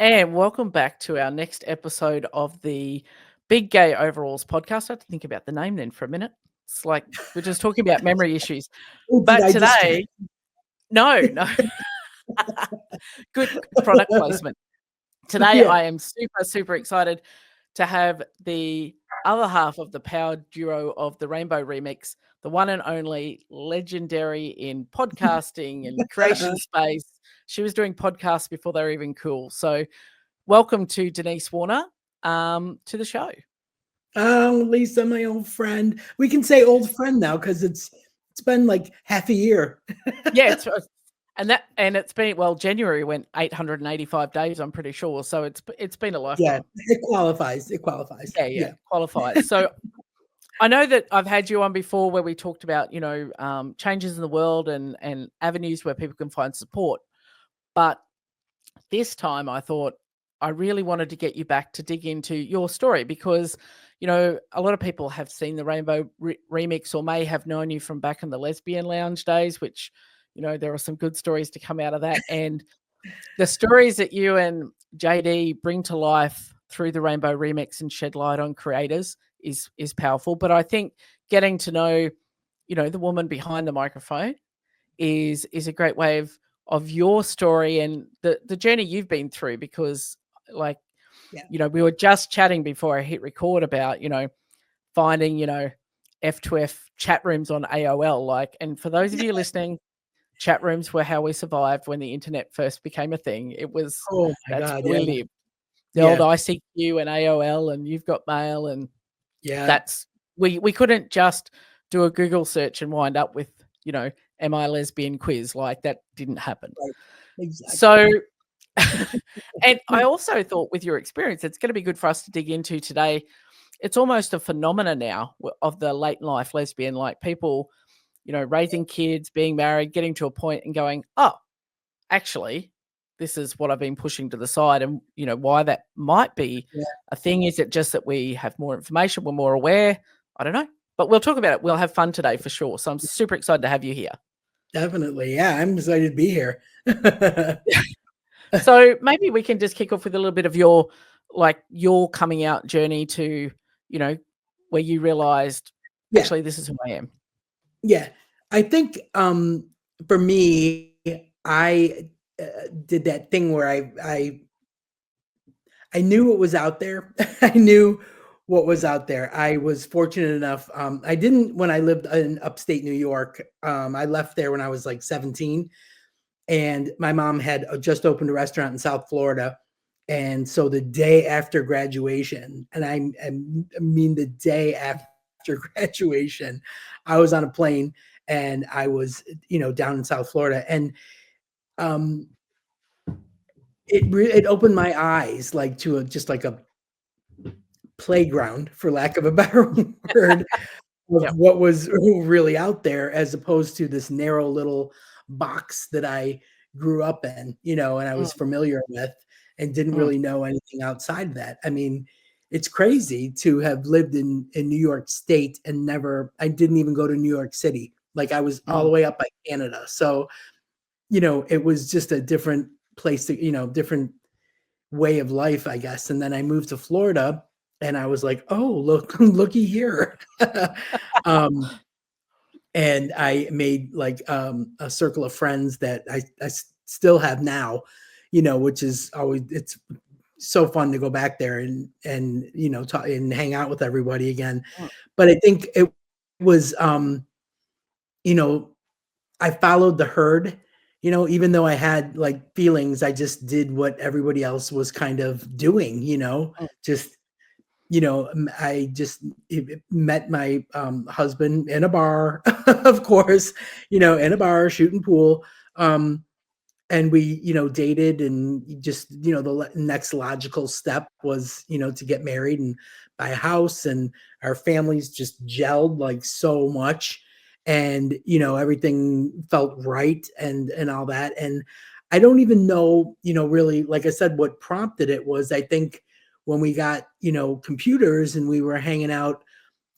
And welcome back to our next episode of the Big Gay Overalls podcast. I had to think about the name then for a minute. It's like we're just talking about memory issues. Oh, did But I distract today, you? no. Good product placement. Today, Yeah. I am super, super excited to have the other half of the power duo of the Rainbow Remix, the one and only legendary in podcasting and creation space. She was doing podcasts before they were even cool. So welcome to Denise Warner to the show. Oh, Lisa, my old friend. We can say old friend now because it's been like half a year. Yeah, it's been January went 885 days, I'm pretty sure. So it's been a Yeah, lifetime. it qualifies. It qualifies. Yeah, Yeah. qualifies. So I know that I've had you on before where we talked about, changes in the world and avenues where people can find support. But this time I thought I really wanted to get you back to dig into your story because, a lot of people have seen the Rainbow Remix or may have known you from back in the Lesbian Lounge days, which, there are some good stories to come out of that. And the stories that you and JD bring to life through the Rainbow Remix and shed light on creators is powerful. But I think getting to know, the woman behind the microphone is a great way of your story and the journey you've been through because we were just chatting before I hit record about, finding, F2F chat rooms on AOL. And for those of you listening, chat rooms were how we survived when the internet first became a thing. It was Oh my that's God. where Yeah. we lived. The old ICQ and AOL and You've Got Mail and that's we couldn't just do a Google search and wind up with, am I a lesbian quiz? Like that didn't happen. Right. Exactly. So and I also thought with your experience, it's going to be good for us to dig into today. It's almost a phenomena now of the late life lesbian, like people, raising kids, being married, getting to a point and going, oh, actually, this is what I've been pushing to the side. And, why that might be a thing. Is it just that we have more information, we're more aware? I don't know. But we'll talk about it. We'll have fun today for sure. So I'm super excited to have you here. Definitely. Yeah, I'm excited to be here. So maybe we can just kick off with a little bit of your coming out journey to, where you realized, actually, this is who I am. Yeah. I think for me, I did that thing where I knew what was out there. I knew what was out there. I was fortunate enough. I didn't when I lived in upstate New York. I left there when I was like 17. And my mom had just opened a restaurant in South Florida. And so the day after graduation, and I mean the day after graduation, I was on a plane and I was, down in South Florida. And it opened my eyes like to just like a playground, for lack of a better word, of what was really out there, as opposed to this narrow little box that I grew up in, and I was familiar with and didn't really know anything outside of that. I mean, it's crazy to have lived in New York State and I didn't even go to New York City. Like I was all the way up by Canada. So, it was just a different place to, different way of life, I guess. And then I moved to Florida and I was like, oh, looky here. And I made like a circle of friends that I still have now, which is always, it's so fun to go back there and talk and hang out with everybody again. But I think it was, I followed the herd, even though I had like feelings, I just did what everybody else was kind of doing, just, I just met my husband in a bar, of course, in a bar shooting pool. And we, dated and just, the next logical step was, to get married and buy a house, and our families just gelled like so much. And, everything felt right and all that. And I don't even know, really, like I said, what prompted it was, I think when we got, computers and we were hanging out,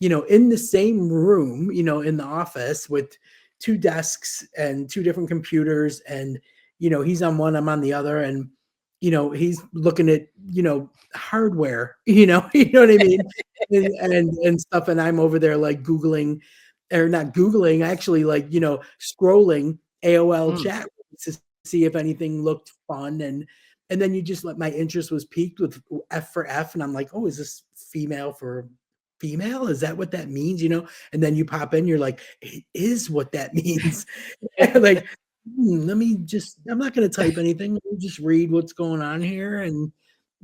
in the same room, in the office with two desks and two different computers, and he's on one, I'm on the other. And, he's looking at, hardware, you know what I mean? And stuff. And I'm over there like Googling, or not Googling, actually like, scrolling AOL Mm. chat to see if anything looked fun. And then you just let my interest was piqued with F for F. And I'm like, oh, is this female for female? Is that what that means? And then you pop in, you're like, it is what that means. Like, let me just, I'm not going to type anything. Let me just read what's going on here.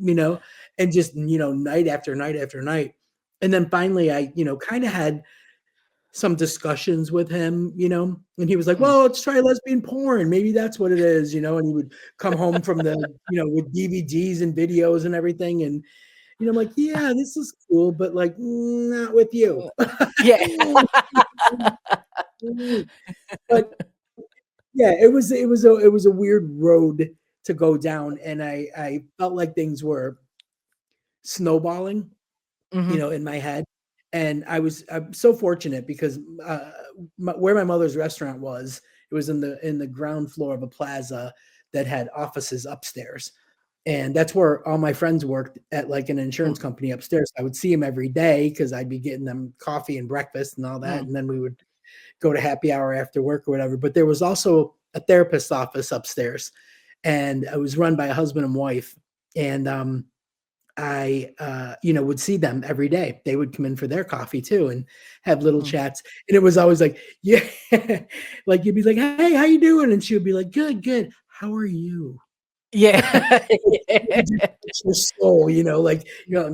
You know, and just, night after night after night. And then finally I, kind of had some discussions with him, and he was like, Mm. well, let's try lesbian porn. Maybe that's what it is, and he would come home from the, with DVDs and videos and everything. And, I'm like, yeah, this is cool, but like, not with you. Yeah. But yeah, it was a weird road to go down. And I felt like things were snowballing, Mhm. in my head. And I'm so fortunate because where my mother's restaurant was, it was in the ground floor of a plaza that had offices upstairs. And that's where all my friends worked at, like an Mm. insurance company upstairs. I would see them every day because I'd be getting them coffee and breakfast and all that. Mm. And then we would go to happy hour after work or whatever. But there was also a therapist's office upstairs, and it was run by a husband and wife. And I, would see them every day. They would come in for their coffee too and have little Mm. chats. And it was always like, yeah, like you'd be like, hey, how you doing? And she would be like, good, good. How are you? Yeah. You just touch your soul, like,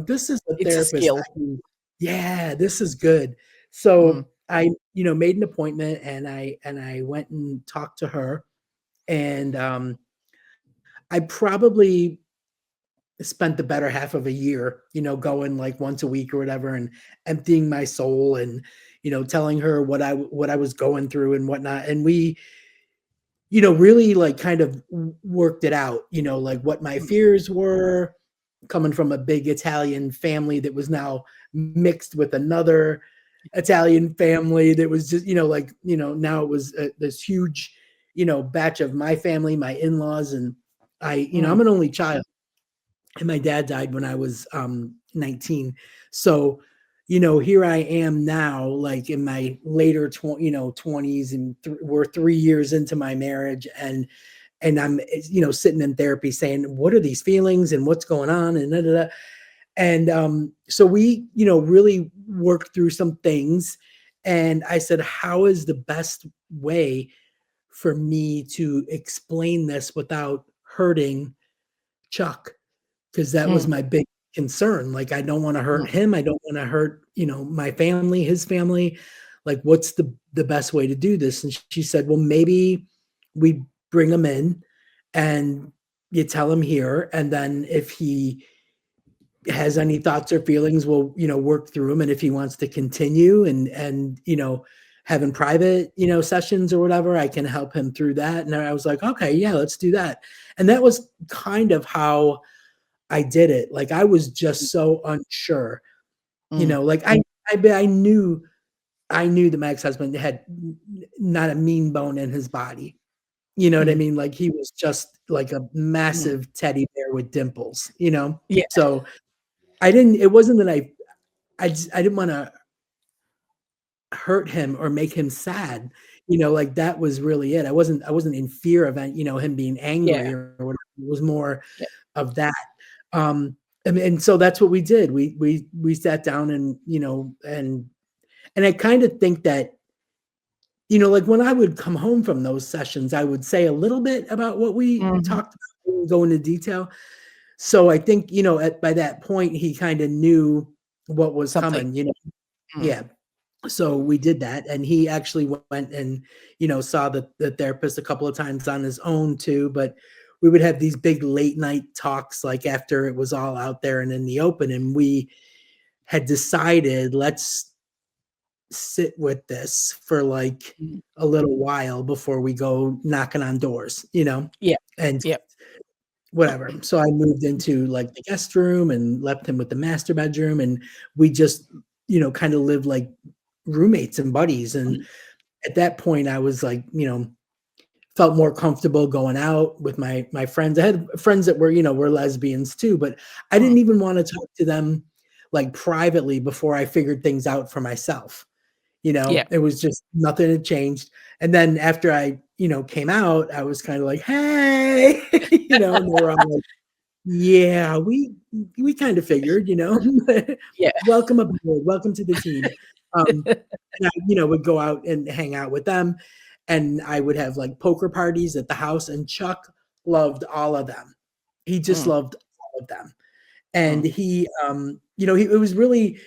this is a It's a therapist. skill. Yeah, this is good. Mm. So I, made an appointment, and I went and talked to her. And I probably spent the better half of a year, going like once a week or whatever, and emptying my soul, and telling her what I was going through and whatnot. And we, really like kind of worked it out, like what my Mm. fears were, coming from a big Italian family that was now mixed with another Italian family that was just, like, now it was this huge, batch of my family, my in-laws. And Mm. I'm an only child, and my dad died when I was 19. So, here I am now, like in my later 20s, and we're 3 years into my marriage. And I'm, sitting in therapy saying, what are these feelings and what's going on, and da, da, da. And so we, really worked through some things. And I said, how is the best way for me to explain this without hurting Chuck? Because that was Mm. my big concern. Like, I don't want to hurt Mm. him. I don't want to hurt, my family, his family. Like, what's the best way to do this? And she said, well, maybe we bring him in and you tell him here. And then if he has any thoughts or feelings, we'll, work through them. And if he wants to continue and, having private, sessions or whatever, I can help him through that. And I was like, okay, yeah, let's do that. And that was kind of how I did it. Like, I was just so unsure, Mm. like I knew that my ex-husband had not a mean bone in his body. You know what I Mm. mean? Like, he was just like a Mm. massive teddy bear with dimples, Yeah. So it wasn't that I didn't want to hurt him or make him sad. Like, that was really it. I wasn't in fear of, him being Yeah. angry or whatever. It was more Yeah. of that. And so that's what we did. We sat down, and I kind of think that, like when I would come home from those sessions, I would say a little bit about what we Mhm. talked about and go into detail. So I think, by that point, he kind of knew what was Something. coming. Mm. Yeah. So we did that, and he actually went and, saw the therapist a couple of times on his own too. But we would have these big late night talks, like after it was all out there and in the open. And we had decided, let's sit with this for like Mm. a little while before we go knocking on doors, Yeah. and Yep. whatever. So I moved into like the guest room and left him with the master bedroom. And we just, kind of lived like roommates and buddies. And Mm. at that point I was like, felt more comfortable going out with my friends. I had friends that were, were lesbians too, but I mm, didn't even want to talk to them like privately before I figured things out for myself. yeah. It was just nothing had changed. And then after I, came out, I was kind of like, hey, and they were all like, yeah, we kind of figured, Yeah. welcome aboard, welcome to the team. And I, would go out and hang out with them, and I would have like poker parties at the house, and Chuck loved all of them. He just Mm, loved all of them. And mm, he, it was really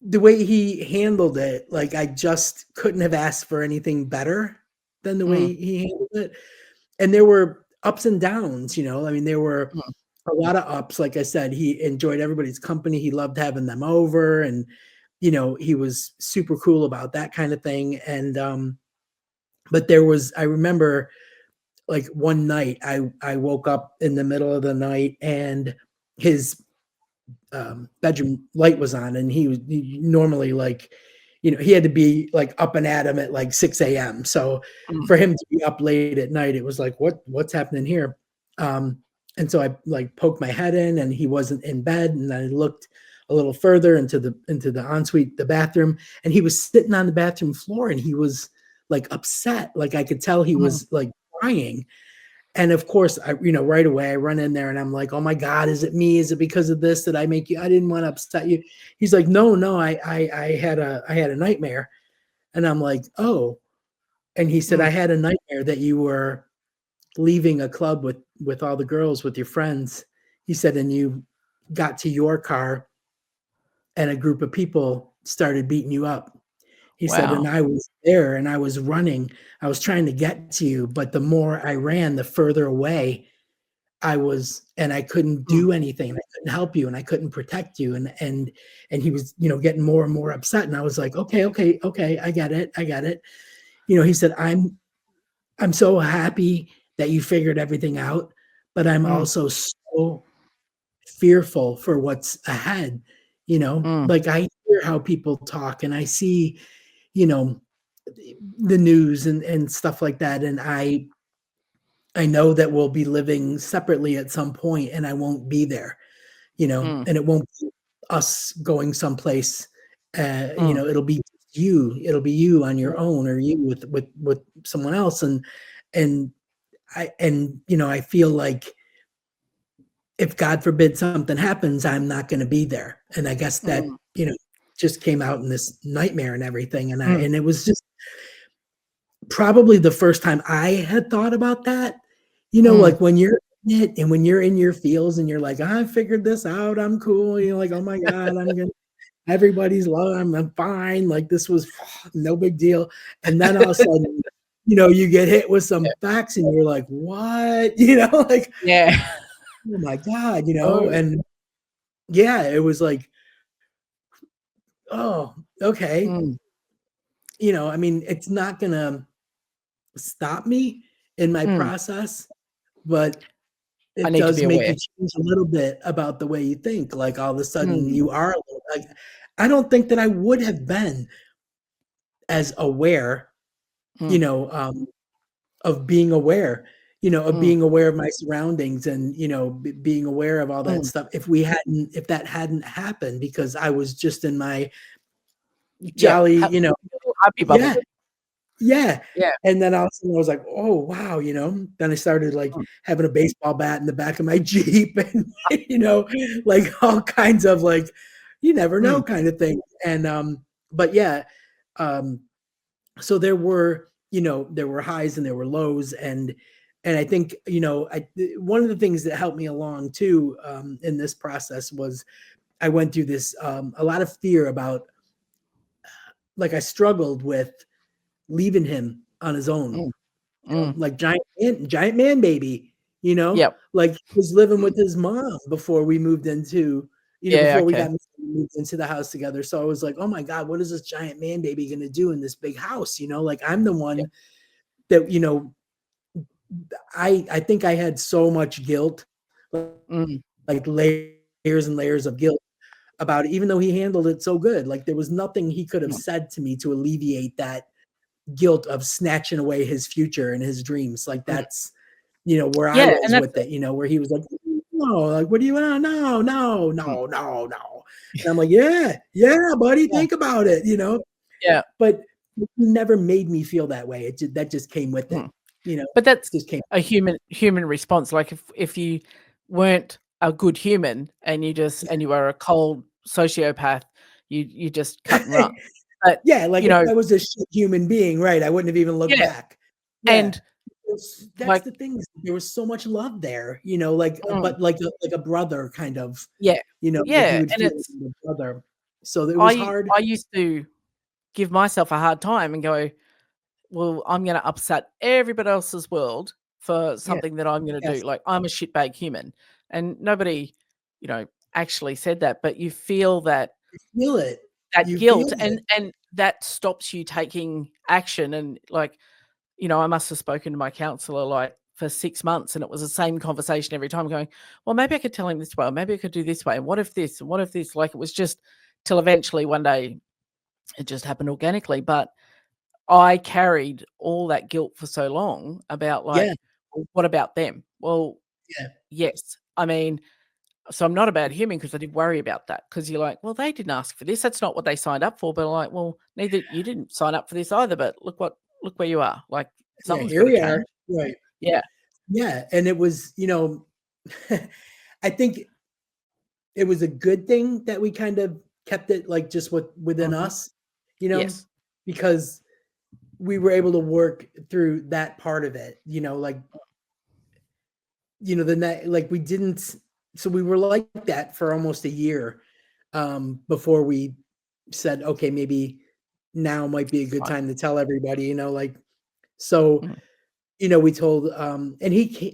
the way he handled it. Like I just couldn't have asked for anything better than the mm, way he handled it. And there were ups and downs, I mean, there were mm, a lot of ups. Like I said, he enjoyed everybody's company. He loved having them over, and he was super cool about that kind of thing. And but I remember like one night I woke up in the middle of the night, and his bedroom light was on, and he normally, like, he had to be like up and at him at like 6 a.m. So mm, for him to be up late at night, it was like, what's happening here? Um, and so I like poked my head in, and he wasn't in bed, and I looked a little further into the ensuite, the bathroom, and he was sitting on the bathroom floor, and he was like upset, like I could tell he mm, was like crying. And of course, right away I run in there and I'm like, "Oh my God, is it me? Is it because of this that I make you? I didn't want to upset you." He's like, "No, no, I had a nightmare." And I'm like, "Oh." And he said, mm. "I had a nightmare that you were leaving a club with all the girls, with your friends." He said, "And you got to your car, and a group of people started beating you up." He said, "And Wow. I was there, and I was running. I was trying to get to you, but the more I ran, the further away I was, and I couldn't Mm, do anything, and I couldn't help you, and I couldn't protect you." And he was, getting more and more upset. And I was like, "Okay, okay, okay, I get it. I get it." He said, I'm so happy that you figured everything out, but I'm mm, also so fearful for what's ahead. mm, Like I hear how people talk, and I see, you know, the news and stuff like that. And I know that we'll be living separately at some point, and I won't be there, mm, and it won't be us going someplace. mm, It'll be you on mm, your own, or you with someone else. And I feel like if God forbid something happens, I'm not going to be there. And I guess that, mm, just came out in this nightmare and everything. And mm, it was just probably the first time I had thought about that. mm. Like when you're in it, and when you're in your feels, and you're like, I figured this out, I'm cool. Like, oh my God, I'm gonna everybody's love, I'm fine. Like this was no big deal. And then all of a sudden, you get hit with Yeah. some facts, and you're like, what? Like, Yeah. oh my God, Oh. and yeah, it was like, oh, okay. Mm, I mean, it's not gonna stop me in my mm. process, but I it need to be does make aware. you change a little bit about the way you think. Like all of a sudden Mm, you are a little like, I don't think that I would have been as aware, you mm, know, um, of being aware, of mm, being aware of my surroundings, and, being aware of all that mm. stuff, if that hadn't happened, because I was just in my Yep. jolly, Little happy bubble. yeah, yeah. Yeah. And then all of a sudden I was like, "Oh, wow," then I started like Mm, having a baseball bat in the back of my Jeep, and, like all kinds of like, you never mm, know kind of thing. And, but yeah, um, so there were highs and there were lows. And I think, one of the things that helped me along too, in this process was I went through this, a lot of fear about, like, I struggled with leaving him on his own, mm, mm. like giant man baby, Yep. like he was living Mm. with his mom before we moved into, Yeah, before we okay. got moved into the house together. So I was like, oh my God, what is this giant man baby going to do in this big house? Like I'm the Yeah. one that, I think I had so much guilt, Mm, like layers and layers of guilt about it, even though he handled it so good. Like there was nothing he could have mm, said to me to alleviate that guilt of snatching away his future and his dreams. Like mm. that's, where I Yeah, and was that's with it, where he was like, no, like, what do you want? No, no, mm, no, no, no. And I'm like, yeah, yeah, buddy, yeah, think about it, yeah. but he never made me feel that way. That just came with it, Mm. you know, But that's just came. a human response. Like if you weren't a good human and you were a cold sociopath, you just cut and run. But Yeah, like you if know, I was a shit human being, right, I wouldn't have even looked yeah, back. Yeah. and That's like the thing. There was so much love there, like, mm, but like a brother kind of, yeah, like you yeah, would and feel like a brother. So it was I hard. I used to give myself a hard time and go, well, I'm going to upset everybody else's world for Yeah. something that I'm going to do. Yes. Like I'm a shitbag human, and nobody, actually said that, but you feel that You feel it. that You feel guilt, it. and that stops you taking action. And like, I must have spoken to my counselor like for 6 months, and it was the same conversation every time, going, well, maybe I could tell him this way, or maybe I could do this way, and what if this, and what if this? Like it was just till eventually one day it just happened organically, but I carried all that guilt for so long about Yeah. like, well, what about them? Well, Yeah. yes. I mean, so I'm not a bad human because I did worry about that, because you're like, well, they didn't ask for this. That's not what they signed up for. But I'm like, well, neither you didn't sign up for this either. But look where you are. Like Yeah. something's got Here to we are. change. Right. Yeah. Yeah. And it was, I think it was a good thing that we kind of kept it like just within Hmm. us, Yes. because we were able to work through that part of it, like, the night, like we didn't, so we were like that for almost a year, before we said, okay, maybe now might be a good Fine. time to tell everybody, like, so, Mm. we told, and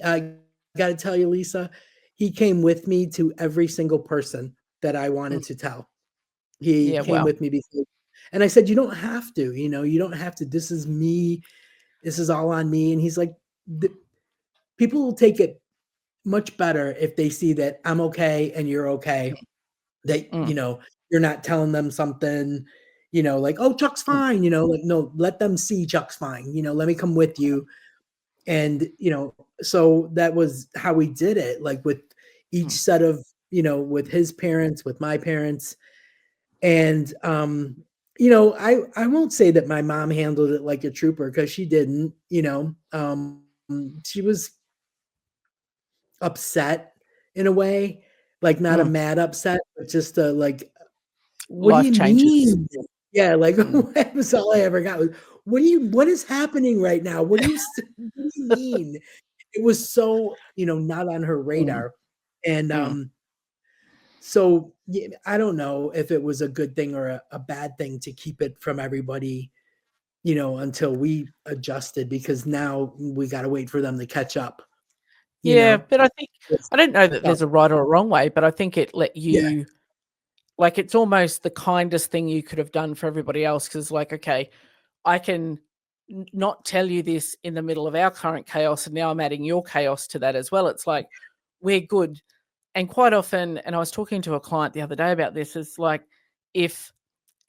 I got to tell you, Lisa, he came with me to every single person that I Mm. wanted to tell. He Yeah. came Well. with me because, and I said, you don't have to, you don't have to. This is me. This is all on me. And he's like, people will take it much better if they see that I'm okay and you're okay. That, Mm. you're not telling them something, like, oh, Chuck's Mm. fine, like, no, let them see Chuck's fine, let me come with you. And, so that was how we did it, like with each Mm. set of, with his parents, with my parents. And, I won't say that my mom handled it like a trooper, because she didn't, she was upset in a way, like not a Mm. mad upset, but just a like, what do Life you changes. mean? Yeah, like Mm. that was all I ever got was, what is happening right now? What do you mean? It was so, not on her Mm. radar. And Mm. so yeah, I don't know if it was a good thing or a bad thing to keep it from everybody, until we adjusted, because now we got to wait for them to catch up, you Yeah, know. but I think It's I don't know that tough. there's a right or a wrong way, but I think it let Yeah. you, like, it's almost the kindest thing you could have done for everybody else, because like, okay, I can not tell you this in the middle of our current chaos, and now I'm adding your chaos to that as well. It's like we're good. And quite often, and I was talking to a client the other day about this, is like, if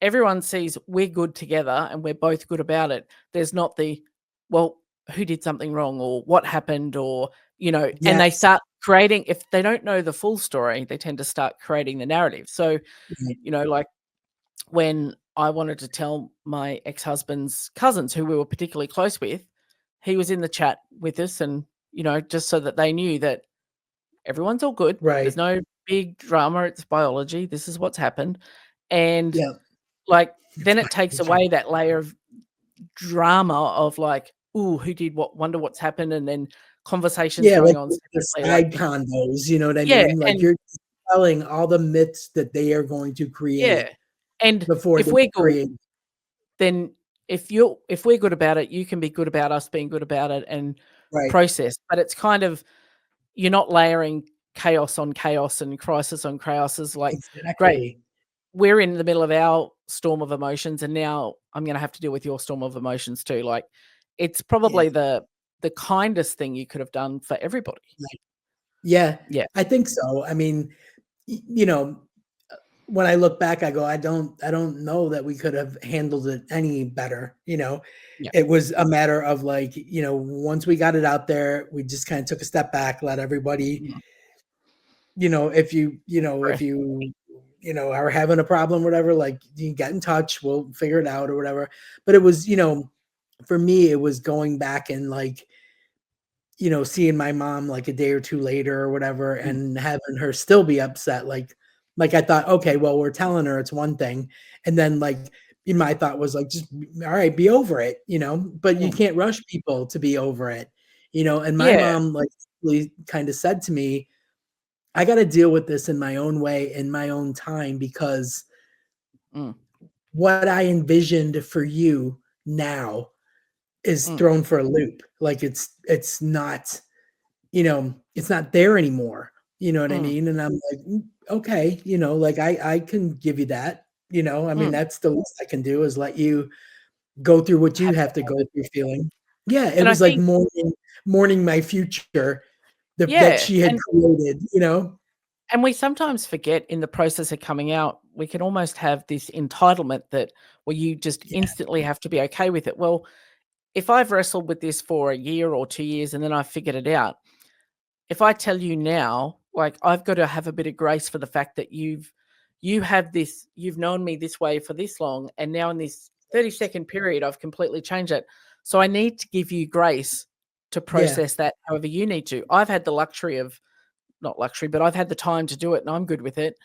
everyone sees we're good together and we're both good about it, there's not the, well, who did something wrong, or what happened, or, and they Yes. start creating, if they don't know the full story, they tend to start creating the narrative. So, Right. like when I wanted to tell my ex-husband's cousins, who we were particularly close with, he was in the chat with us, and, just so that they knew that everyone's all good. Right. There's no big drama. It's biology. This is what's happened. And Yeah. like, It's then it takes biology. away that layer of drama of like, ooh, who did what? Wonder what's happened, and then conversations Yeah, going like on the separately. Like, side convos, you know what I yeah, mean? Like, and you're telling all the myths that they are going to yeah, create and before if they we're good, create. then if we're good about it, you can be good about us being good about it and Right. process. But it's kind of, you're not layering chaos on chaos and crisis on crisis. Like, great, Exactly. we're in the middle of our storm of emotions, and now I'm going to have to deal with your storm of emotions too. Like, it's Yeah. probably the kindest thing you could have done for everybody. Like, yeah, Yeah. I think so. I mean, you know, when I look back, I go, I don't know that we could have handled it any better. Yeah. It was a matter of like, once we got it out there, we just kind of took a step back, let everybody, Mm. if you, if Breath. you, are having a problem, or whatever, like you get in touch, we'll figure it out or whatever. But it was, for me, it was going back and like, seeing my mom like a day or two later or whatever, Mm. and having her still be upset. Like I thought, okay, well, we're telling her it's one thing. And then like my thought was like, just all right, be over it, but you Mm. can't rush people to be over it, and my Yeah. mom like really kind of said to me, I got to deal with this in my own way, in my own time, because Mm. what I envisioned for you now is Mm. thrown for a loop. Like it's not, it's not there anymore. You know what I Mm. mean? And I'm like, okay, like I can give you that. I mean, Mm. that's the least I can do, is let you go through what you Have have that to go moment. through feeling. Yeah, it And I was like think, mourning my future that yeah, she had created. and we sometimes forget in the process of coming out, we can almost have this entitlement that, well, you just Yeah, instantly have to be okay with it. Well, if I've wrestled with this for a year or 2 years and then I figured it out, if I tell you now, like, I've got to have a bit of grace for the fact that you've known me this way for this long, and now in this 30-second period, I've completely changed it. So I need to give you grace to yeah, process that however you need to. I've had the luxury of, not luxury, but I've had the time to do it and I'm good with it.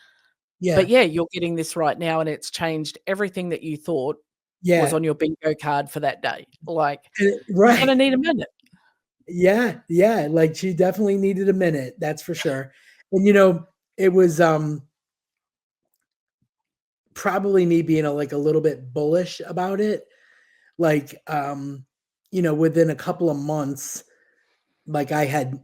But yeah, yeah, you're getting this right now and it's changed everything that you thought was yeah. on your bingo card for that day. Like, you're Right. gonna need a minute. Yeah, yeah. Like she definitely needed a minute, that's for sure. And it was probably me being like a little bit bullish about it. Like within a couple of months, like I had,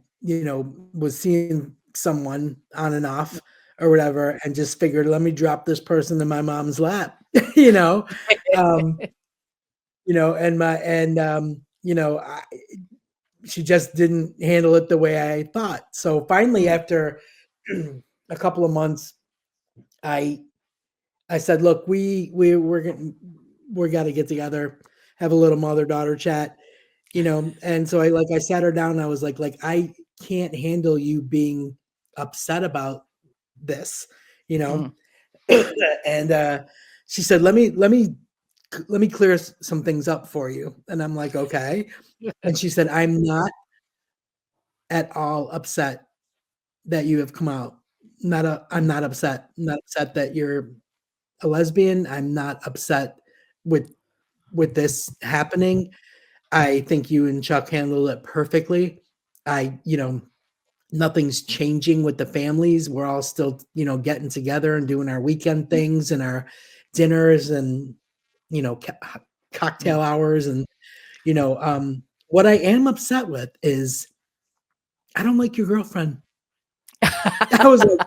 was seeing someone on and off or whatever, and just figured, let me drop this person in my mom's lap, you know. Um, she just didn't handle it the way I thought. So finally, Mm, after a couple of months, I I said, "Look, we got to get together, have a little mother daughter chat." And so I sat her down and I was like I can't handle you being upset about this, you know. mm. And she said, let me clear some things up for you. And I'm like, okay. And she said, I'm not at all upset that you have come out. I'm Mm, not upset. I'm not upset that you're a lesbian. I'm not upset with this happening. I think you and Chuck handled it perfectly. Nothing's changing with the families. We're all still, getting together and doing our weekend things and our dinners and, you know, mm. cocktail hours. And, what I am upset with is I don't like your girlfriend. I was like,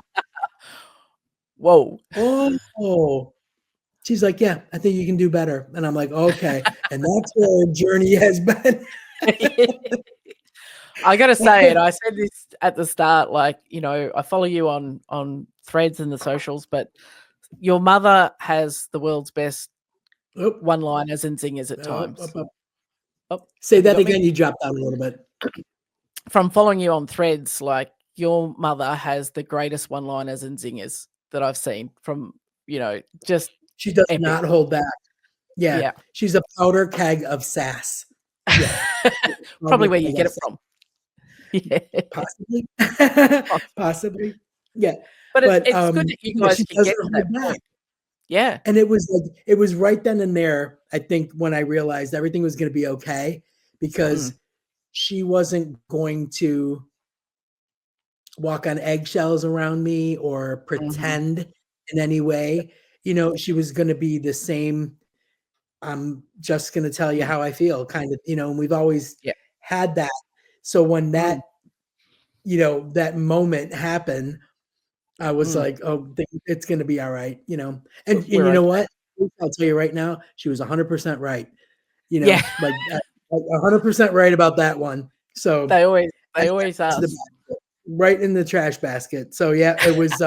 Whoa. oh, she's like, yeah, I think you can do better. And I'm like, okay. And that's where our journey has been. I gotta say it, I said this at the start, like, I follow you on Threads and the socials, but your mother has the world's best Oh, one-liners and zingers at up, times. up, up. Oh, Say have you that got me? again. You dropped out a little bit. From following you on Threads, like, your mother has the greatest one-liners and zingers that I've seen from, just She does epic. not hold back. Yeah, Yeah. she's a powder keg of sass. Yeah, Probably powder where you keg get of it sass. from. Yeah. Possibly. Possibly. Possibly. Yeah, But but, it's good that you yeah, guys she can get doesn't to that hold back. point. Yeah. And it was right then and there, I think, when I realized everything was gonna be okay, because Mm, she wasn't going to walk on eggshells around me or mhm. pretend in any way. She was gonna be the same, "I'm just gonna tell you Mm, how I feel," kind of, and we've always yeah. had that. So when Mm, that moment happened, I was mm. like, "Oh, it's gonna be alright." And We're you know okay. what? I'll tell you right now, she was 100% right, Yeah. like, 100% right about that one. So, They add always that to are. the basket, right in the trash basket. So, yeah, it was,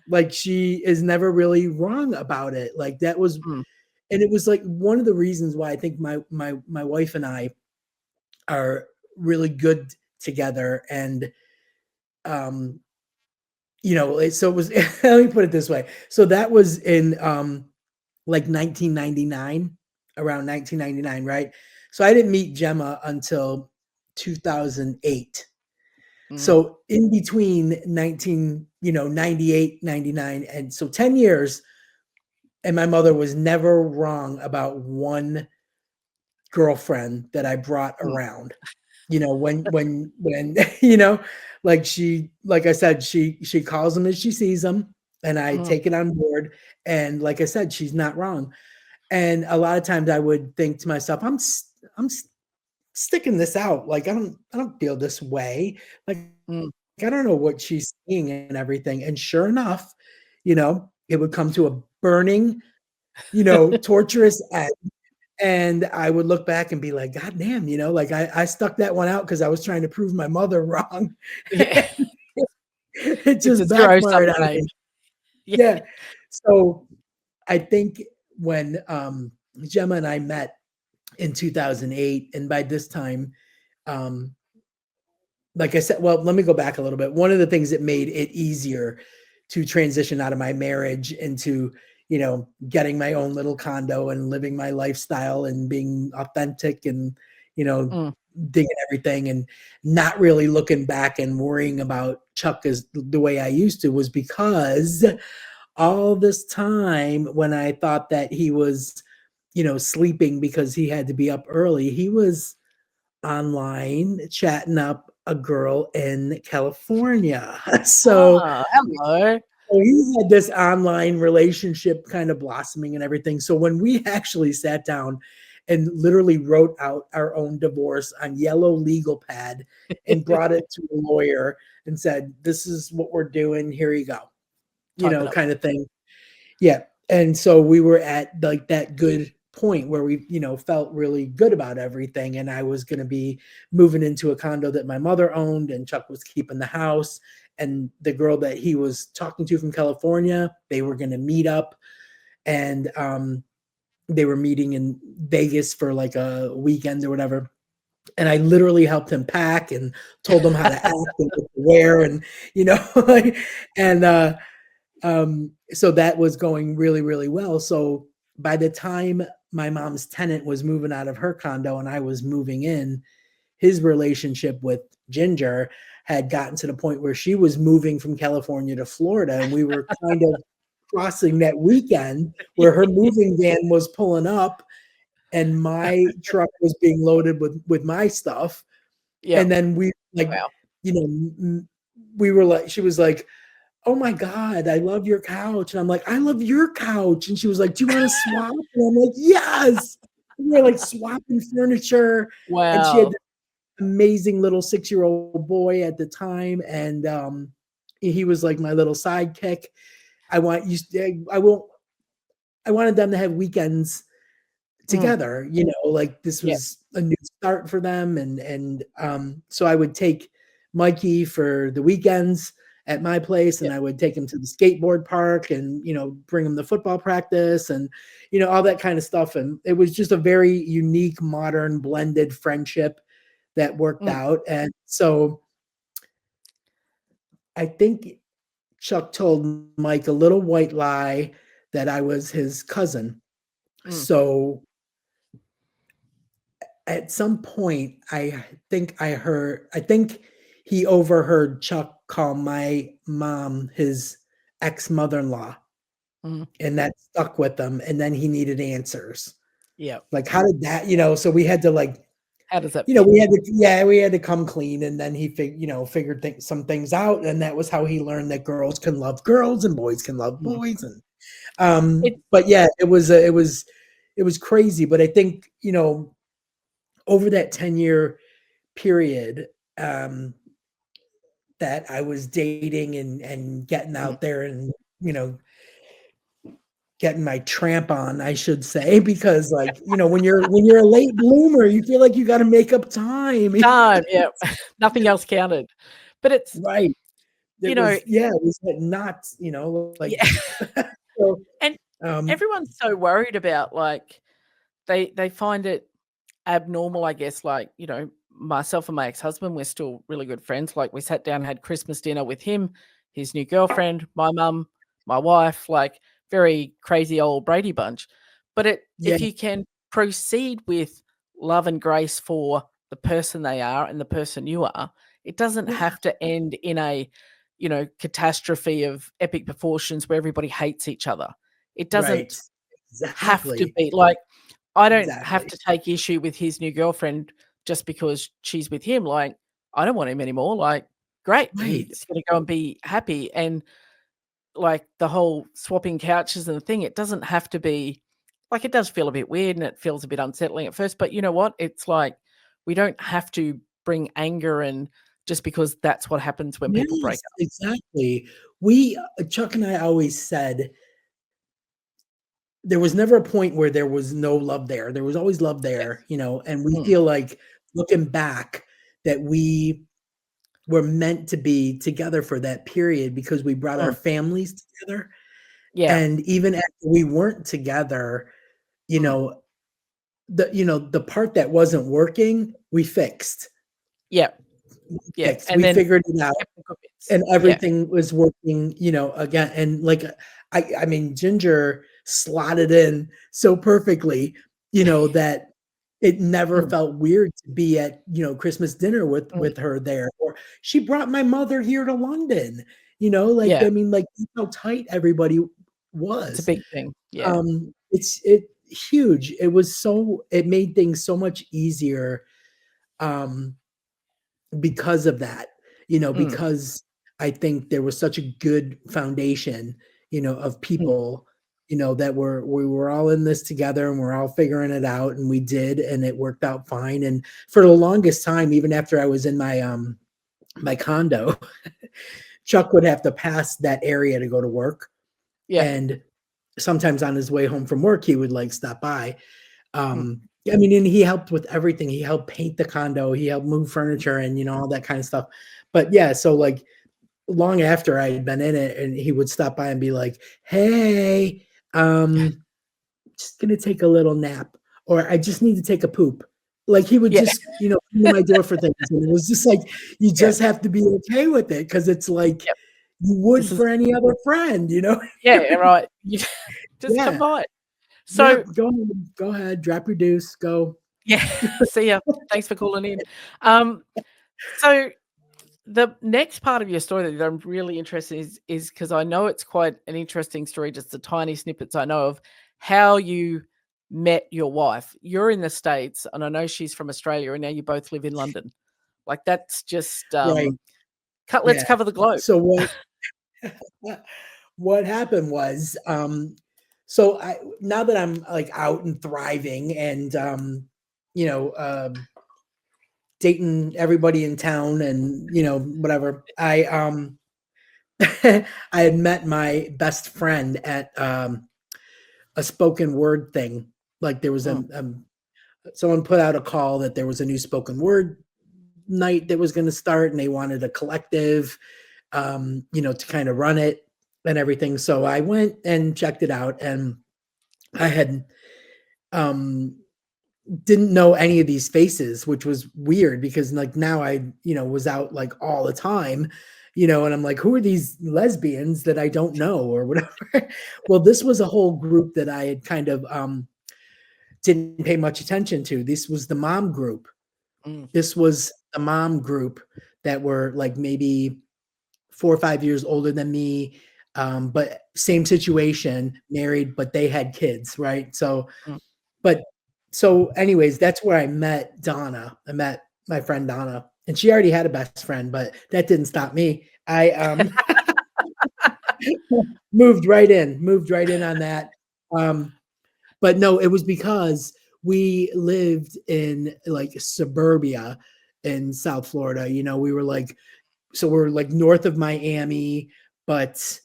like she is never really wrong about it. Like that was, mm, and it was like one of the reasons why I think my wife and I are really good together. And um so it was let me put it this way. So that was in like 1999, around 1999, right? So I didn't meet Gemma until 2008. mm, So in between 98, 99, and so 10 years, and my mother was never wrong about one girlfriend that I brought mm, around. When you know, like I said, she calls them as she sees them, and I mm, take it on board. And like I said, she's not wrong. And a lot of times I would think to myself, I'm sticking this out. Like I don't feel this way. Like mm. I don't know what she's seeing and everything. And sure enough, it would come to a burning, torturous end. And I would look back and be like, God damn, like I stuck that one out because I was trying to prove my mother wrong. Yeah, It it's a just zero-sum backfired on game. me. Yeah. Yeah. So I think when Gemma and I met in 2008, and by this time, um, like I said, well, let me go back a little bit. One of the things that made it easier to transition out of my marriage into, getting my own little condo and living my lifestyle and being authentic and, you know, Mm, digging everything and not really looking back and worrying about Chuck as the way I used to, was because all this time when I thought that he was, sleeping because he had to be up early, he was online chatting up a girl in California. So, ah, hello. so he had this online relationship kind of blossoming and everything. So when we actually sat down and literally wrote out our own divorce on yellow legal pad and brought it to a lawyer and said, "This is what we're doing. Here you go," Type it up. kind of thing. Yeah. And so we were at like that good point where we, felt really good about everything. And I was going to be moving into a condo that my mother owned, and Chuck was keeping the house. And the girl that he was talking to from California, they were going to meet up. And they were meeting in Vegas for like a weekend or whatever. And I literally helped him pack and told him how to act and what to wear, and, like, and, so that was going really, really well. So by the time my mom's tenant was moving out of her condo and I was moving in, his relationship with Ginger had gotten to the point where she was moving from California to Florida. And we were kind of crossing that weekend where her moving van was pulling up and my truck was being loaded with my stuff. And Yep. then we like, Wow. we were like, she was like, "Oh my God, I love your couch." And I'm like, "I love your couch." And she was like, "Do you want to swap?" And I'm like, "Yes." And we were like swapping furniture. And she had Wow. this amazing little 6-year-old boy at the time. And he was like my little sidekick. I want you, I won't, I wanted them to have weekends Mm, together, like this yep, was a new start for them. And so I would take Mikey for the weekends at my place, and yep, I would take him to the skateboard park and, bring him to football practice and, all that kind of stuff. And it was just a very unique, modern, blended friendship that worked mm, out. And so I think Chuck told Mike a little white lie that I was his cousin. mm, So at some point, I think he overheard Chuck call my mom his ex-mother-in-law, mm, and that stuck with him. And then he needed answers. yep. Like, how did that, so we had to like, How does that fit? we had to come clean. And then he figured some things out. And that was how he learned that girls can love girls and boys can love Mm. boys. And, It but yeah, it was crazy. But I think, over that 10-year period, um, that I was dating and getting mm, out there and, you know, getting my tramp on, I should say, because like, when you're a late bloomer, you feel like you got to make up time. time, yep. Nothing else counted. But it's Right. you know, it was like not, like, yeah, so, and um, everyone's so worried about, like, they find it abnormal, I guess, like, myself and my ex-husband, we're still really good friends. Like, we sat down, had Christmas dinner with him, his new girlfriend, my mum, my wife, like, very crazy old Brady bunch. But yeah, if you can proceed with love and grace for the person they are and the person you are, it doesn't yeah, have to end in a, catastrophe of epic proportions where everybody hates each other. It right. doesn't have to Exactly, be like, I don't have exactly. to take issue with his new girlfriend just because she's with him. Like, I don't want him anymore. Like, great, Right. he's gonna go and be happy. And like the whole swapping couches and the thing, it doesn't have to be like, it does feel a bit weird and it feels a bit unsettling at first. But you know what? It's like we don't have to bring anger and just because that's what happens when people break Yes, up. exactly. Chuck and I always said there was never a point where there was no love there. There was always love there, Yes. and we Mm, feel like looking back that we were meant to be together for that period because we brought our mm. families together. Yeah. And even after we weren't together, you Mm. know, the part that wasn't working, we fixed. Yeah. We Yeah. fixed. And We then figured it out. kept the good bits. And Yeah. everything was working, again, and, like, I mean, Ginger slotted in so perfectly, that it never Mm, felt weird to be at, Christmas dinner mm. with her there, or she brought my mother here to London, like, Yeah. I mean, like, that's how tight everybody It's a was. big thing. Yeah. It huge. It made things so much easier, um because of that, Mm, because I think there was such a good foundation, of mm. people, that we were all in this together and we're all figuring it out and we did and it worked out fine. And for the longest time, even after I was in my condo, Chuck would have to pass that area to go to work. Yeah. And sometimes on his way home from work, he would like stop by. Mm. I mean, and he helped with everything. He helped paint the condo, he helped move furniture and, all that kind of stuff. But yeah, so like long after I had been in it and he would stop by and be like, "Hey, just gonna take a little nap," or "I just need to take a poop." Like he would Yeah. just, come to my door for things. And it was just like, you Yeah. just have to be okay with it because it's like Yep. you would This is for any other friend, you know? yeah, right. You just come Yeah. by. So, Yep. Go ahead, drop your deuce, go. yeah, see ya. Thanks for calling in. Um, so the next part of your story that I'm really interested in is because I know it's quite an interesting story, just the tiny snippets I know of how you met your wife. You're in the States, and I know she's from Australia, and now you both live in London. Like, that's just, Right. let's Yeah. cover the globe. So what happened was, so I now that I'm like out and thriving and you know, dating everybody in town and whatever, I had met my best friend at a spoken word thing. Like there was Mm, someone put out a call that there was a new spoken word night that was going to start, and they wanted a collective, to kind of run it and everything. So I went and checked it out, and I had um, didn't know any of these faces, which was weird because like now I, was out like all the time, and I'm like, who are these lesbians that I don't know or whatever? Well, this was a whole group that I had kind of didn't pay much attention to. This was the mom group. mm, This was the mom group that were like maybe 4 or 5 years older than me, but same situation, married, but they had kids, right? So, mm. but so anyways, that's where I met Donna. I met my friend Donna, and she already had a best friend, but that didn't stop me. I moved right in on that. Um, but no, it was because we lived in like suburbia in South Florida. We were like, so we're like north of Miami, but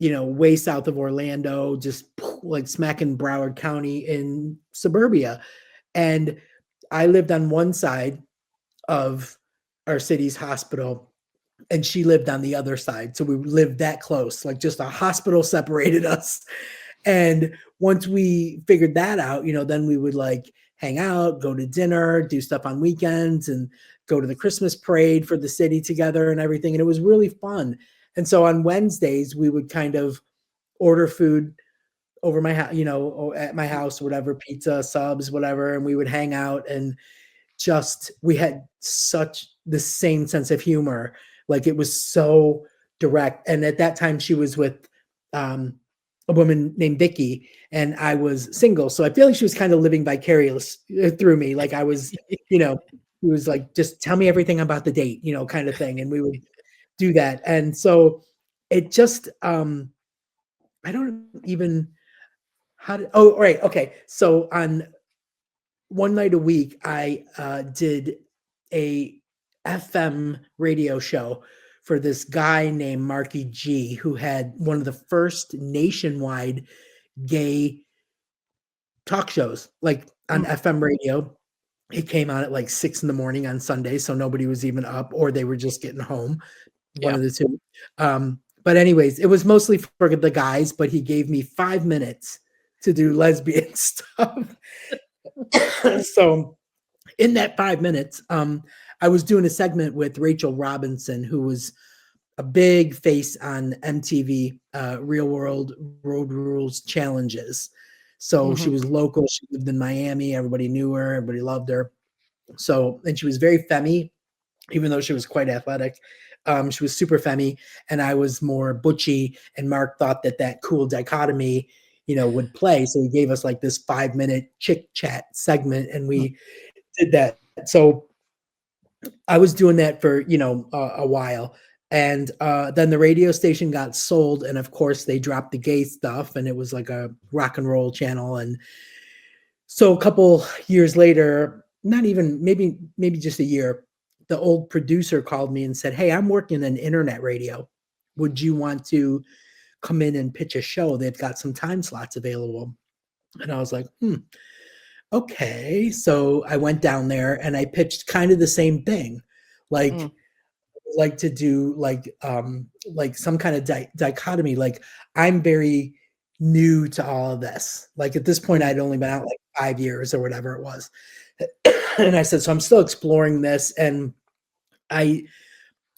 way south of Orlando, just like smacking Broward County in suburbia. And I lived on one side of our city's hospital, and she lived on the other side. So we lived that close, like just a hospital separated us. And once we figured that out, then we would like hang out, go to dinner, do stuff on weekends, and go to the Christmas parade for the city together and everything. And it was really fun. And so on Wednesdays, we would kind of order food over my house, at my house, whatever, pizza, subs, whatever. And we would hang out, and we had such the same sense of humor. Like it was so direct. And at that time she was with a woman named Vicky, and I was single. So I feel like she was kind of living vicarious through me. Like I was, it was like, just tell me everything about the date, kind of thing. And we would do that. And so it just, I don't even right. Okay. So on one night a week, I did a FM radio show for this guy named Marky G, who had one of the first nationwide gay talk shows, like on FM radio. It came on at like 6 a.m. on Sunday, so nobody was even up, or they were just getting home, one of the two. But anyways, it was mostly for the guys, but he gave me 5 minutes to do lesbian stuff. So in that 5 minutes, I was doing a segment with Rachel Robinson, who was a big face on MTV, Real World Road Rules Challenges. So she was local. She lived in Miami. Everybody knew her. Everybody loved her. So, and she was very femmy, even though she was quite athletic. She was super femmy, and I was more butchy. And Mark thought that cool dichotomy, would play. So he gave us like this 5-minute chick chat segment, and we did that. So I was doing that for, a while. And then the radio station got sold. And of course they dropped the gay stuff, and it was like a rock and roll channel. And so a couple years later, not even, maybe just a year, the old producer called me and said, "Hey, I'm working in internet radio. Would you want to come in and pitch a show? They've got some time slots available." And I was like, okay. So I went down there and I pitched kind of the same thing. Like to do like some kind of dichotomy. Like I'm very new to all of this. Like at this point, I'd only been out like 5 years or whatever it was. And I said, so I'm still exploring this. And I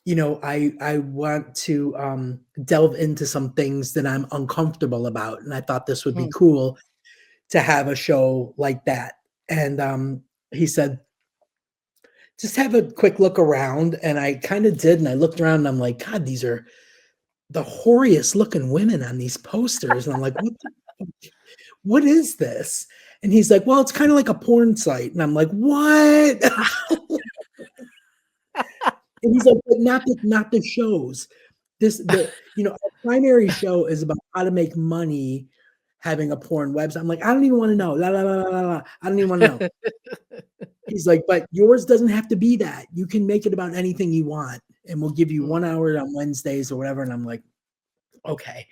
want to delve into some things that I'm uncomfortable about. And I thought this would be cool to have a show like that. And he said, just have a quick look around. And I kind of did. And I looked around and I'm like, God, these are the hoariest looking women on these posters. And I'm like, what is this? And he's like, well, it's kind of like a porn site. And I'm like, what? And he's like, but not the shows. Our primary show is about how to make money having a porn website. I'm like, I don't even want to know. La, la, la, la, la. I don't even want to know. He's like, but yours doesn't have to be that. You can make it about anything you want, and we'll give you 1 hour on Wednesdays or whatever. And I'm like, okay.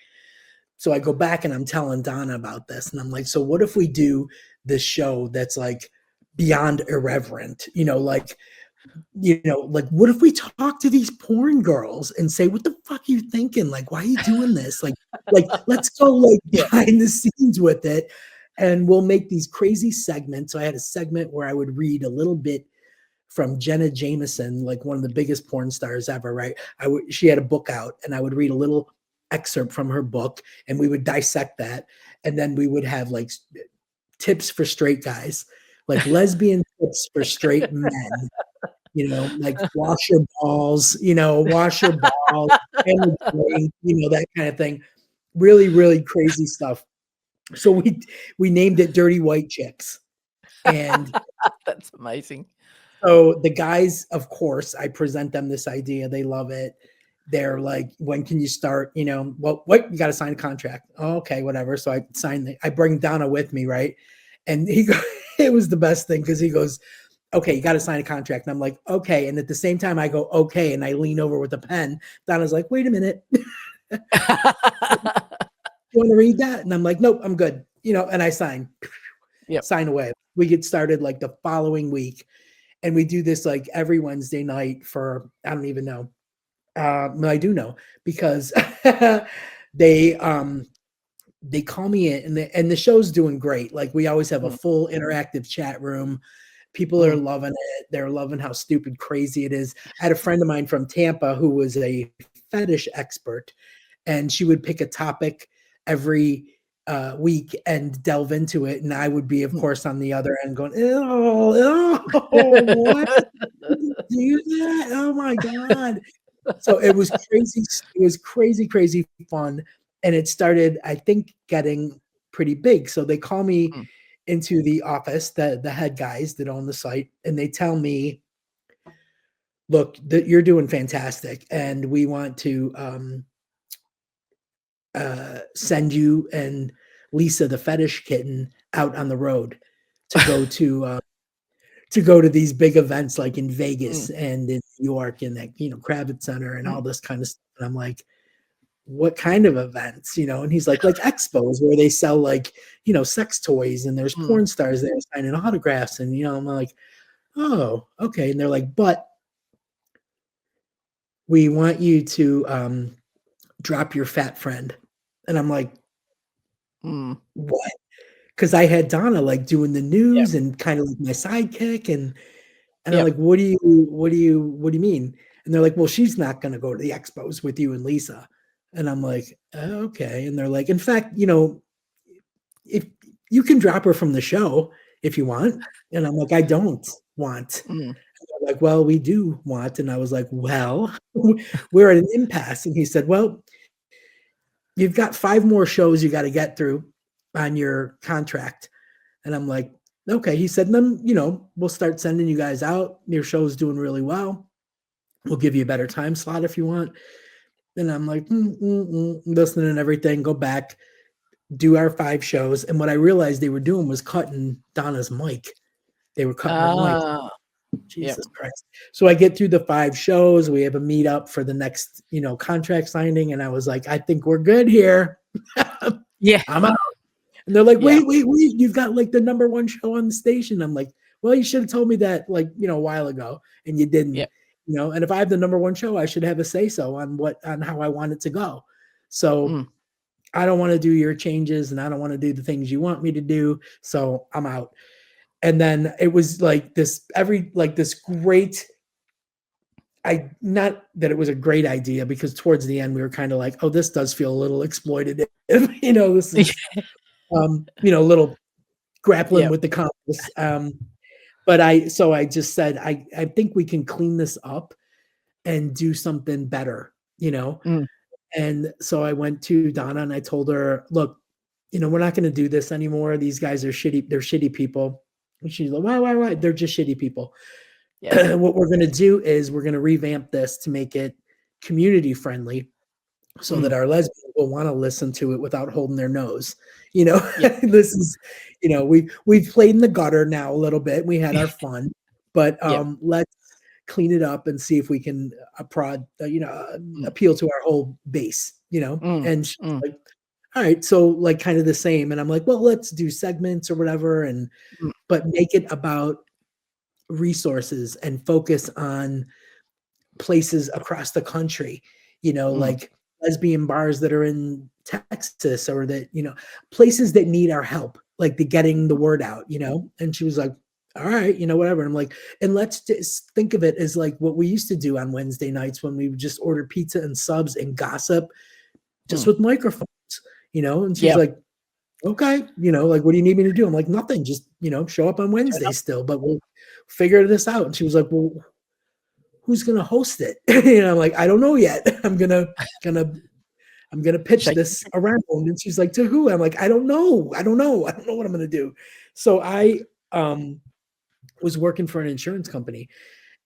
So I go back and I'm telling Donna about this. And I'm like, so what if we do this show that's like beyond irreverent? Like what if we talk to these porn girls and say, what the fuck are you thinking? Like, why are you doing this? Like let's go like behind the scenes with it, and we'll make these crazy segments. So I had a segment where I would read a little bit from Jenna Jameson, like one of the biggest porn stars ever, right? She had a book out, and I would read a little excerpt from her book, and we would dissect that. And then we would have like tips for straight guys, like lesbian tips for straight men. Like wash your balls, and that kind of thing. Really, really crazy stuff. So we named it Dirty White Chicks. And that's amazing. So the guys, of course, I present them this idea. They love it. They're like, when can you start? Well, what? You got to sign a contract. Oh, okay, whatever. So I signed I bring Donna with me, right? And it was the best thing, because he goes, okay, you got to sign a contract. And I'm like, okay. And at the same time I go, okay. And I lean over with a pen. Donna's like, wait a minute. You want to read that? And I'm like, nope, I'm good. And I sign. Sign away. We get started like the following week. And we do this like every Wednesday night for, I don't even know, No, I do know because they they call me in, and the show's doing great. Like we always have a mm, full interactive chat room. People are mm, loving it. They're loving how stupid crazy it is. I had a friend of mine from Tampa who was a fetish expert, and she would pick a topic every week and delve into it, and I would be, of mm. course, on the other end going, "Ew, ew, what? You do that? Oh my god!" So it was crazy. It was crazy, crazy fun, and it started, I think, getting pretty big. So they call me Mm, into the office, the head guys that own the site, and they tell me, "Look, that you're doing fantastic, and we want to send you and Lisa, the fetish kitten, out on the road to go to go to these big events like in Vegas mm, and in New York and that Kravitz Center and mm, all this kind of stuff." And I'm like, "What kind of events?" And he's like expos where they sell like sex toys and there's mm, porn stars there signing autographs and I'm like, "Oh, okay." And they're like, "But we want you to drop your fat friend." And I'm like, mm. "What?" Because I had Donna like doing the Yeah, news and kind of like my sidekick, and I'm yeah, like, what do you mean?" And they're like, "Well, she's not gonna go to the expos with you and Lisa." And I'm like, "Oh, okay." And they're like, "In fact, if you can drop her from the show if you want." And I'm like, "I don't want." mm, They're like, "Well, we do want." And I was like, "Well, we're at an impasse." And he said, "Well, you've got 5 more shows you gotta get through on your contract." And I'm like, "Okay." He said, "Then, we'll start sending you guys out. Your show's doing really well. We'll give you a better time slot if you want." And I'm like, listening and everything, go back, do our 5 shows. And what I realized they were doing was cutting Donna's mic. They were cutting her mic. ah, yep, Jesus Christ. So I get through the 5 shows. We have a meetup for the next, contract signing. And I was like, "I think we're good here." yeah, I'm out. And they're like, yeah, "Wait, wait, wait. You've got like the number 1 show on the station." I'm like, "Well, you should have told me that like, a while ago, and you didn't." yep, And if I have the number 1 show, I should have a say so on how I want it to go. So mm, I don't want to do your changes and I don't want to do the things you want me to do. So I'm out. And then it was like this great, I not that it was a great idea, because towards the end we were kind of like, "Oh, this does feel a little exploitative." This is a little grappling yep, with the compass. But I just said, I think we can clean this up and do something better, you know? mm, And so I went to Donna and I told her, "Look, we're not going to do this anymore. These guys are shitty. They're shitty people." And she's like, "Why? They're just shitty people." yeah, What we're going to do is we're going to revamp this to make it community friendly so that mm, our lesbians will want to listen to it without holding their nose. yeah, This is, we've played in the gutter now a little bit. We had our fun, but yep, let's clean it up and see if we can mm, appeal to our whole base. mm, And she's mm, like, "All right, so like kind of the same." And I'm like, "Well, let's do segments or whatever, and mm, but make it about resources and focus on places across the country, mm, like lesbian bars that are in Texas, or that, places that need our help, like the getting the word out. And she was like, "All right, whatever." And I'm like, "And let's just think of it as like what we used to do on Wednesday nights when we would just order pizza and subs and gossip just mm, mm, with microphones." And she's yeah, like, "Okay, like, what do you need me to do?" I'm like, "Nothing, just, show up on turn Wednesday up, still, but we'll figure this out." And she was like, "Well, who's gonna host it?" I'm like, "I don't know yet. Gonna I'm gonna pitch shake, this around." And she's like, "To who?" I'm like, "I don't know. I don't know. I don't know what I'm gonna do." So I um was working for an insurance company,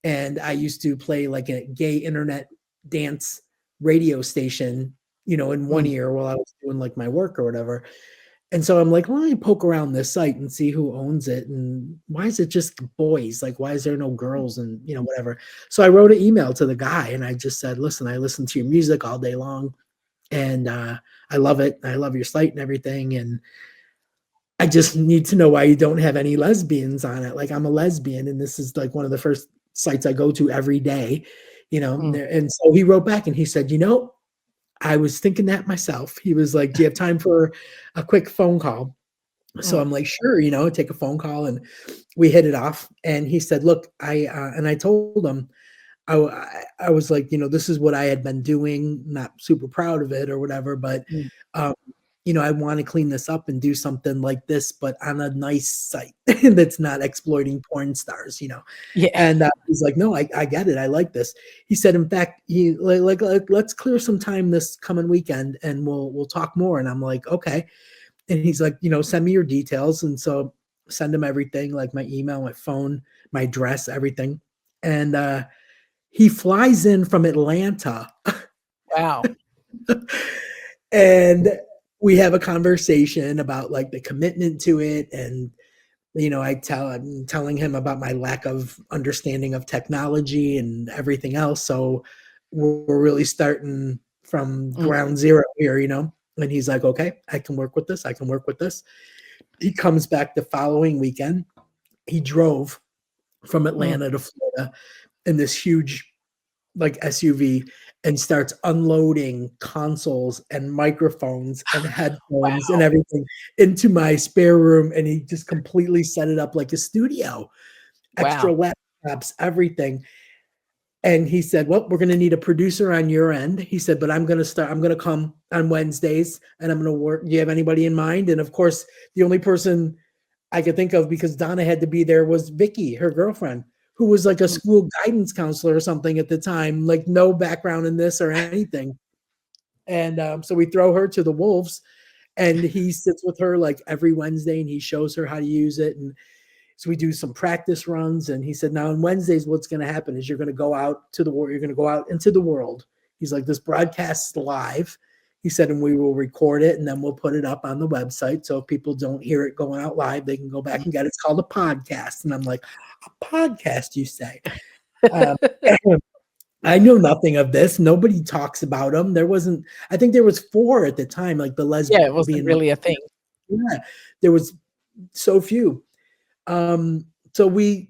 and I used to play like a gay internet dance radio station, in one mm, ear while I was doing like my work or whatever. And so I'm like, "Let me poke around this site and see who owns it, and why is it just boys? Like, why is there no girls?" And whatever. So I wrote an email to the guy and I just said, "Listen, I listen to your music all day long, and I love it. I love your site and everything. And I just need to know why you don't have any lesbians on it. Like, I'm a lesbian, and this is like one of the first sites I go to every day. Mm. And so he wrote back and he said, I was thinking that myself. He was like, do you have time for a quick phone call? So Mm. I'm like, sure, take a phone call, and we hit it off. And he said, look, and I told him, I was like, this is what I had been doing, not super proud of it or whatever, but, Mm. um, I want to clean this up and do something like this, but on a nice site that's not exploiting porn stars. Yeah. And he's like, no, I get it. I like this. He said, in fact, let's clear some time this coming weekend and we'll talk more. And I'm like, okay. And he's like, send me your details. And so send him everything, like my email, my phone, my address, everything. And he flies in from Atlanta Wow. and we have a conversation about like the commitment to it. And, I'm telling him about my lack of understanding of technology and everything else. So we're really starting from Mm. ground zero here. And he's like, okay, I can work with this. I can work with this. He comes back the following weekend. He drove from Mm. Atlanta to Florida in this huge like SUV and starts unloading consoles and microphones and headphones and Wow. everything into my spare room. And he just completely set it up like a studio, extra Wow. laptops, everything. And he said, well, we're going to need a producer on your end. He said, but I'm going to come on Wednesdays and I'm going to work. Do you have anybody in mind? And of course, the only person I could think of, because Donna had to be there, was Vicky, her girlfriend, who was like a Mm. school guidance counselor or something at the time, like no background in this or anything. And so we throw her to the wolves, and he sits with her like every Wednesday and he shows her how to use it. And so we do some practice runs. And he said, now on Wednesdays, what's going to happen is you're going to go out to the world. You're going to go out into the world. He's like, this broadcast's live. He said, and we will record it and then we'll put it up on the website. So if people don't hear it going out live, they can go back and get it. It's called a podcast. And I'm like, a podcast, you say? Um, I know nothing of this. Nobody talks about them. I think there was 4 at the time, like the Yeah, it wasn't lesbian. really a thing. Yeah, there was so few. So we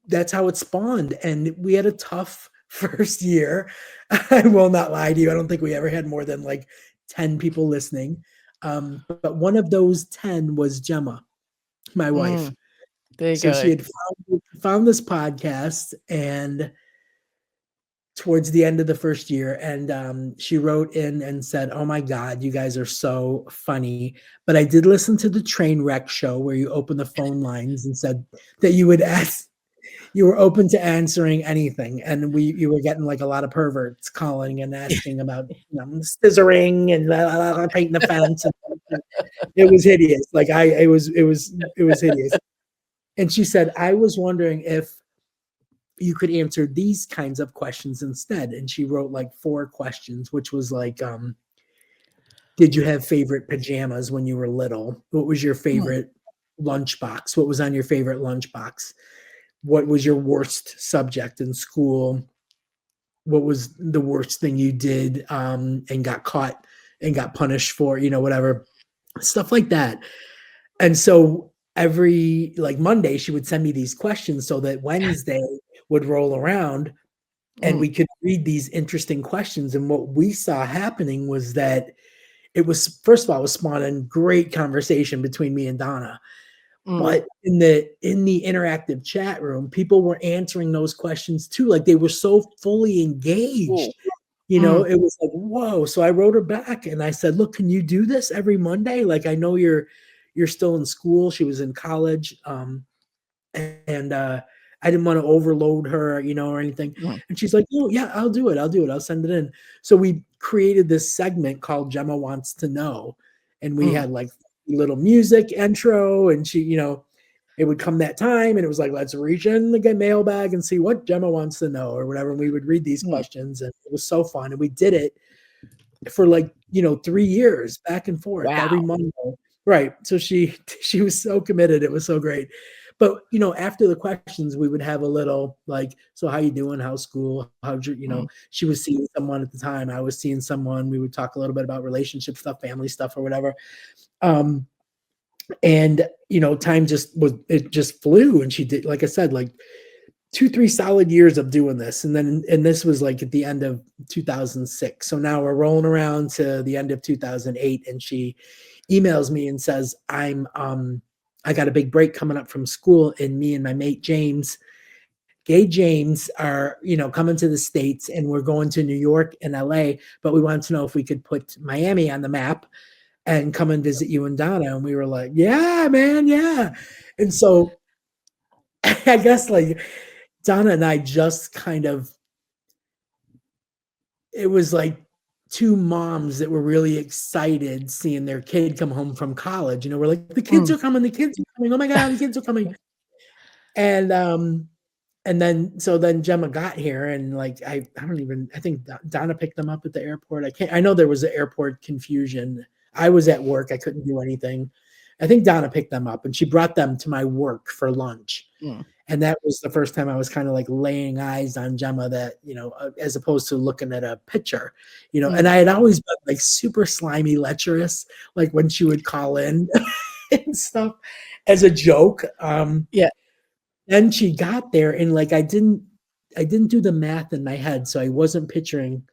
that's how it spawned, and we had a tough first year. I will not lie to you. I don't think we ever had more than like 10 people listening. But one of those 10 was Gemma, my wife. Mm. There you So she go. had found this podcast, and towards the end of the first year, and she wrote in and said, oh my God, you guys are so funny, but I did listen to the train wreck show where you open the phone lines and said that you were open to answering anything, and you were getting like a lot of perverts calling and asking about scissoring and painting the fence, and it was hideous. Like it was hideous. And she said, I was wondering if you could answer these kinds of questions instead. And she wrote like 4 questions, which was like, did you have favorite pajamas when you were little? What was your Mm. favorite lunchbox? What was on your favorite lunchbox? What was your worst subject in school? What was the worst thing you did and got caught and got punished for, whatever, stuff like that. And so every like Monday, she would send me these questions so that Wednesday would roll around and Mm. we could read these interesting questions. And what we saw happening was that it was, first of all, it was spawning great conversation between me and Donna. Mm. But in the interactive chat room, people were answering those questions too. Like they were so fully Cool. engaged. Mm. It was like, whoa. So I wrote her back and I said, look, can you do this every Monday? Like I know you're still in school. She was in college. And I didn't want to overload her, or anything. Mm. And she's like, oh yeah, I'll do it. I'll send it in. So we created this segment called Gemma Wants to Know. And we Mm. had like little music intro, and she, it would come that time and it was like, let's reach in the mailbag and see what Gemma wants to know or whatever. And we would read these Mm. questions, and it was so fun. And we did it for like, 3 years back and forth every Wow. Monday. Right. So she she was so committed. It was so great. But after the questions, we would have a little like, so how you doing? How's school? How'd you, Mm. she was seeing someone at the time. I was seeing someone. We would talk a little bit about relationship stuff, family stuff, or whatever. And time just flew, and she did, like I said, like 2-3 solid years of doing this, and this was like at the end of 2006. So now we're rolling around to the end of 2008, and she emails me and says, I got a big break coming up from school, and me and my mate James, gay James, are coming to the States, and we're going to New York and LA, but we wanted to know if we could put Miami on the map and come and visit you and Donna. And we were like, yeah, man, yeah. And so I guess like Donna and I just kind of, it was like two moms that were really excited seeing their kid come home from college. We're like, the kids Mm. are coming, the kids are coming. Oh my God, the kids are coming. And then Gemma got here, and like I think Donna picked them up at the airport. I know there was an airport confusion. I was at work, I couldn't do anything. I think Donna picked them up, and she brought them to my work for lunch. Mm. And that was the first time I was kind of like laying eyes on Gemma, that, as opposed to looking at a picture, and I had always been like super slimy, lecherous, like when she would call in and stuff as a joke. Yeah. Then she got there, and like I didn't do the math in my head, so I wasn't picturing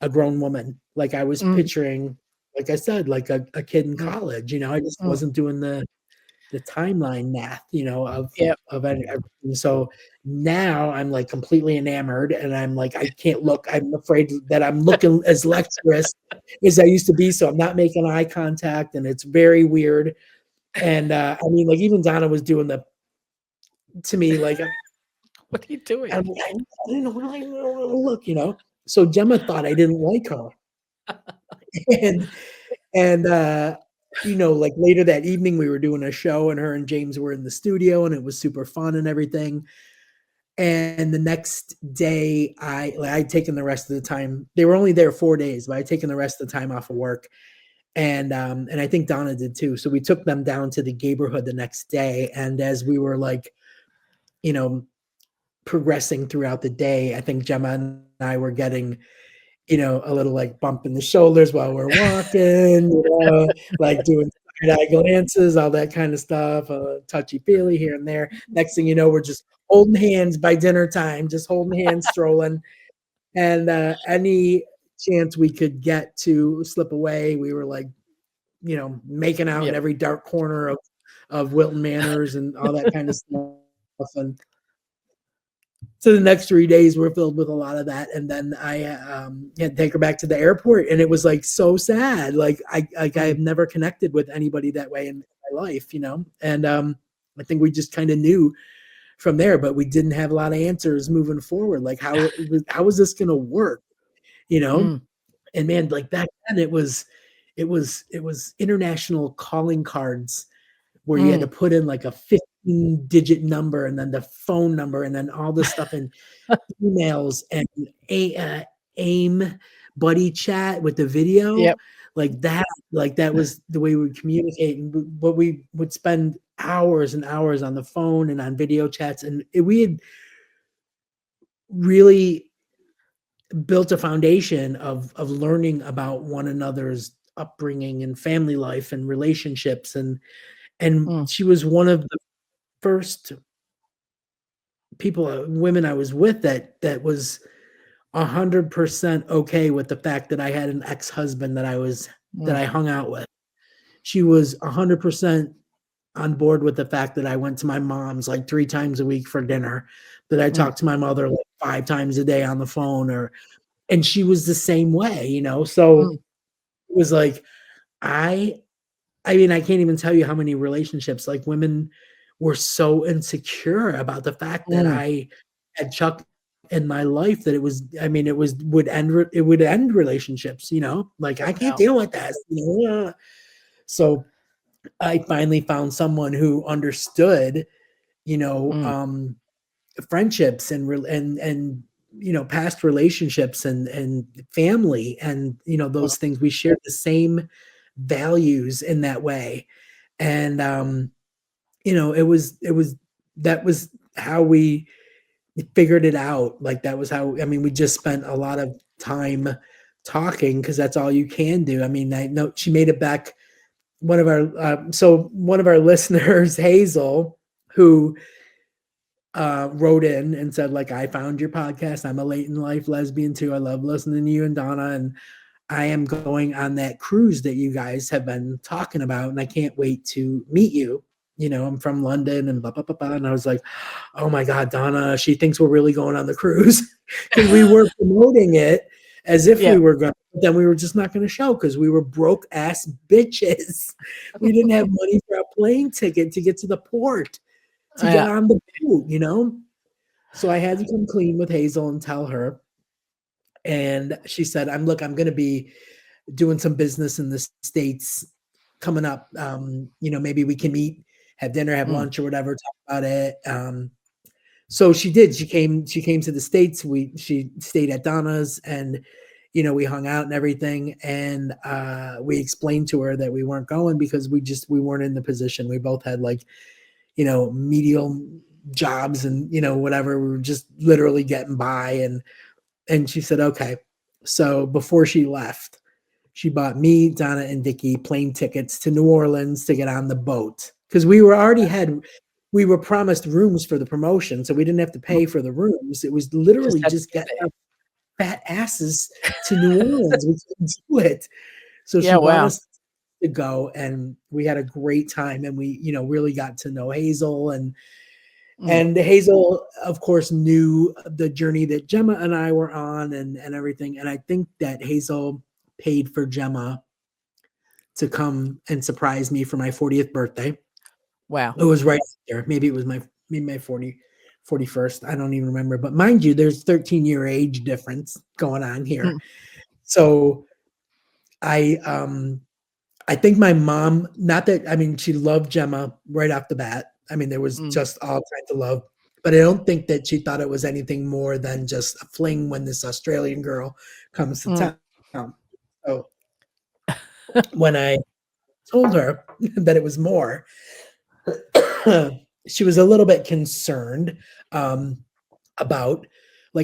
a grown woman. Like I was Mm. picturing, like I said, like a kid in Mm. college. I just Mm. wasn't doing the timeline math, Yep. of everything. So now I'm like completely enamored, and I'm like, I can't look. I'm afraid that I'm looking as lecherous as I used to be, so I'm not making eye contact, and it's very weird. And I mean, like even Donna was doing to me like, What are you doing? I didn't know how to look, So Gemma thought I didn't like her, and like later that evening we were doing a show, and her and James were in the studio, and it was super fun and everything. And the next day, I'd taken the rest of the time. They were only there 4 days, but I'd taken the rest of the time off of work, and I think Donna did too. So we took them down to the neighborhood the next day, and as we were like, progressing throughout the day, I think Gemma and I were getting, a little like bump in the shoulders while we're walking, like doing side-eye glances, all that kind of stuff, touchy-feely here and there. Next thing you know, we're just holding hands by dinner time, just holding hands, strolling. And any chance we could get to slip away, we were like, making out in Yep. every dark corner of Wilton Manors and all that kind of stuff. And so the next 3 days were filled with a lot of that. And then I had to take her back to the airport, and it was like so sad. Like I have never connected with anybody that way in my life, and I think we just kind of knew from there, but we didn't have a lot of answers moving forward. Like how was this going to work, Mm. And man, like back then it was international calling cards where you had to put in like a 15-digit number, and then the phone number, and then all this stuff in emails, and AIM buddy chat with the video. Yep. Like that was the way we would communicate. But we would spend hours and hours on the phone and on video chats, and we had really built a foundation of learning about one another's upbringing and family life and relationships, and she was one of the first women I was with that was 100% okay with the fact that I had an ex-husband that I hung out with. She was 100% on board with the fact that I went to my mom's like 3 times a week for dinner, that I talked to my mother like 5 times a day on the phone, and she was the same way, so it was like, I mean, I can't even tell you how many relationships, like women were so insecure about the fact that I had Chuck in my life, that it would end relationships, like I can't deal with this, So I finally found someone who understood, friendships and past relationships and family, and those things. We shared the same values in that way, and it was that was how we figured it out. Like that was how, I mean, we just spent a lot of time talking, because that's all you can do. I mean, I know she made it back. One of our listeners, Hazel, who wrote in and said, like, I found your podcast. I'm a late in life lesbian too. I love listening to you and Donna, and I am going on that cruise that you guys have been talking about, and I can't wait to meet you. I'm from London and blah, blah, blah, blah. And I was like, oh my God, Donna, she thinks we're really going on the cruise because we were promoting it as if we Yeah. were going, but then we were just not going to show because we were broke ass bitches. We didn't have money for a plane ticket to get to the port, to get Yeah. on the boat. So I had to come clean with Hazel and tell her. And she said, I'm going to be doing some business in the States coming up. Maybe we can meet, have dinner, have lunch or whatever, talk about it. So she did. She came to the States. She stayed at Donna's, and we hung out and everything. And we explained to her that we weren't going because we weren't in the position. We both had medial jobs and whatever. We were just literally getting by. And she said, okay. So before she left, she bought me, Donna, and Vicky plane tickets to New Orleans to get on the boat because we were promised rooms for the promotion, so we didn't have to pay for the rooms. It was literally just getting our fat asses to New Orleans. We couldn't do it. So she bought us to go, and we had a great time, and we really got to know Hazel, and Hazel, of course, knew the journey that Gemma and I were on and everything. And I think that Hazel paid for Gemma to come and surprise me for my 40th birthday. Wow. It was right there. Maybe it was my 41st. I don't even remember. But mind you, there's 13-year age difference going on here. So I think my mom, she loved Gemma right off the bat. There was just all kinds of love, but I don't think that she thought it was anything more than just a fling when this Australian girl comes to town. So when I told her that it was more, she was a little bit concerned about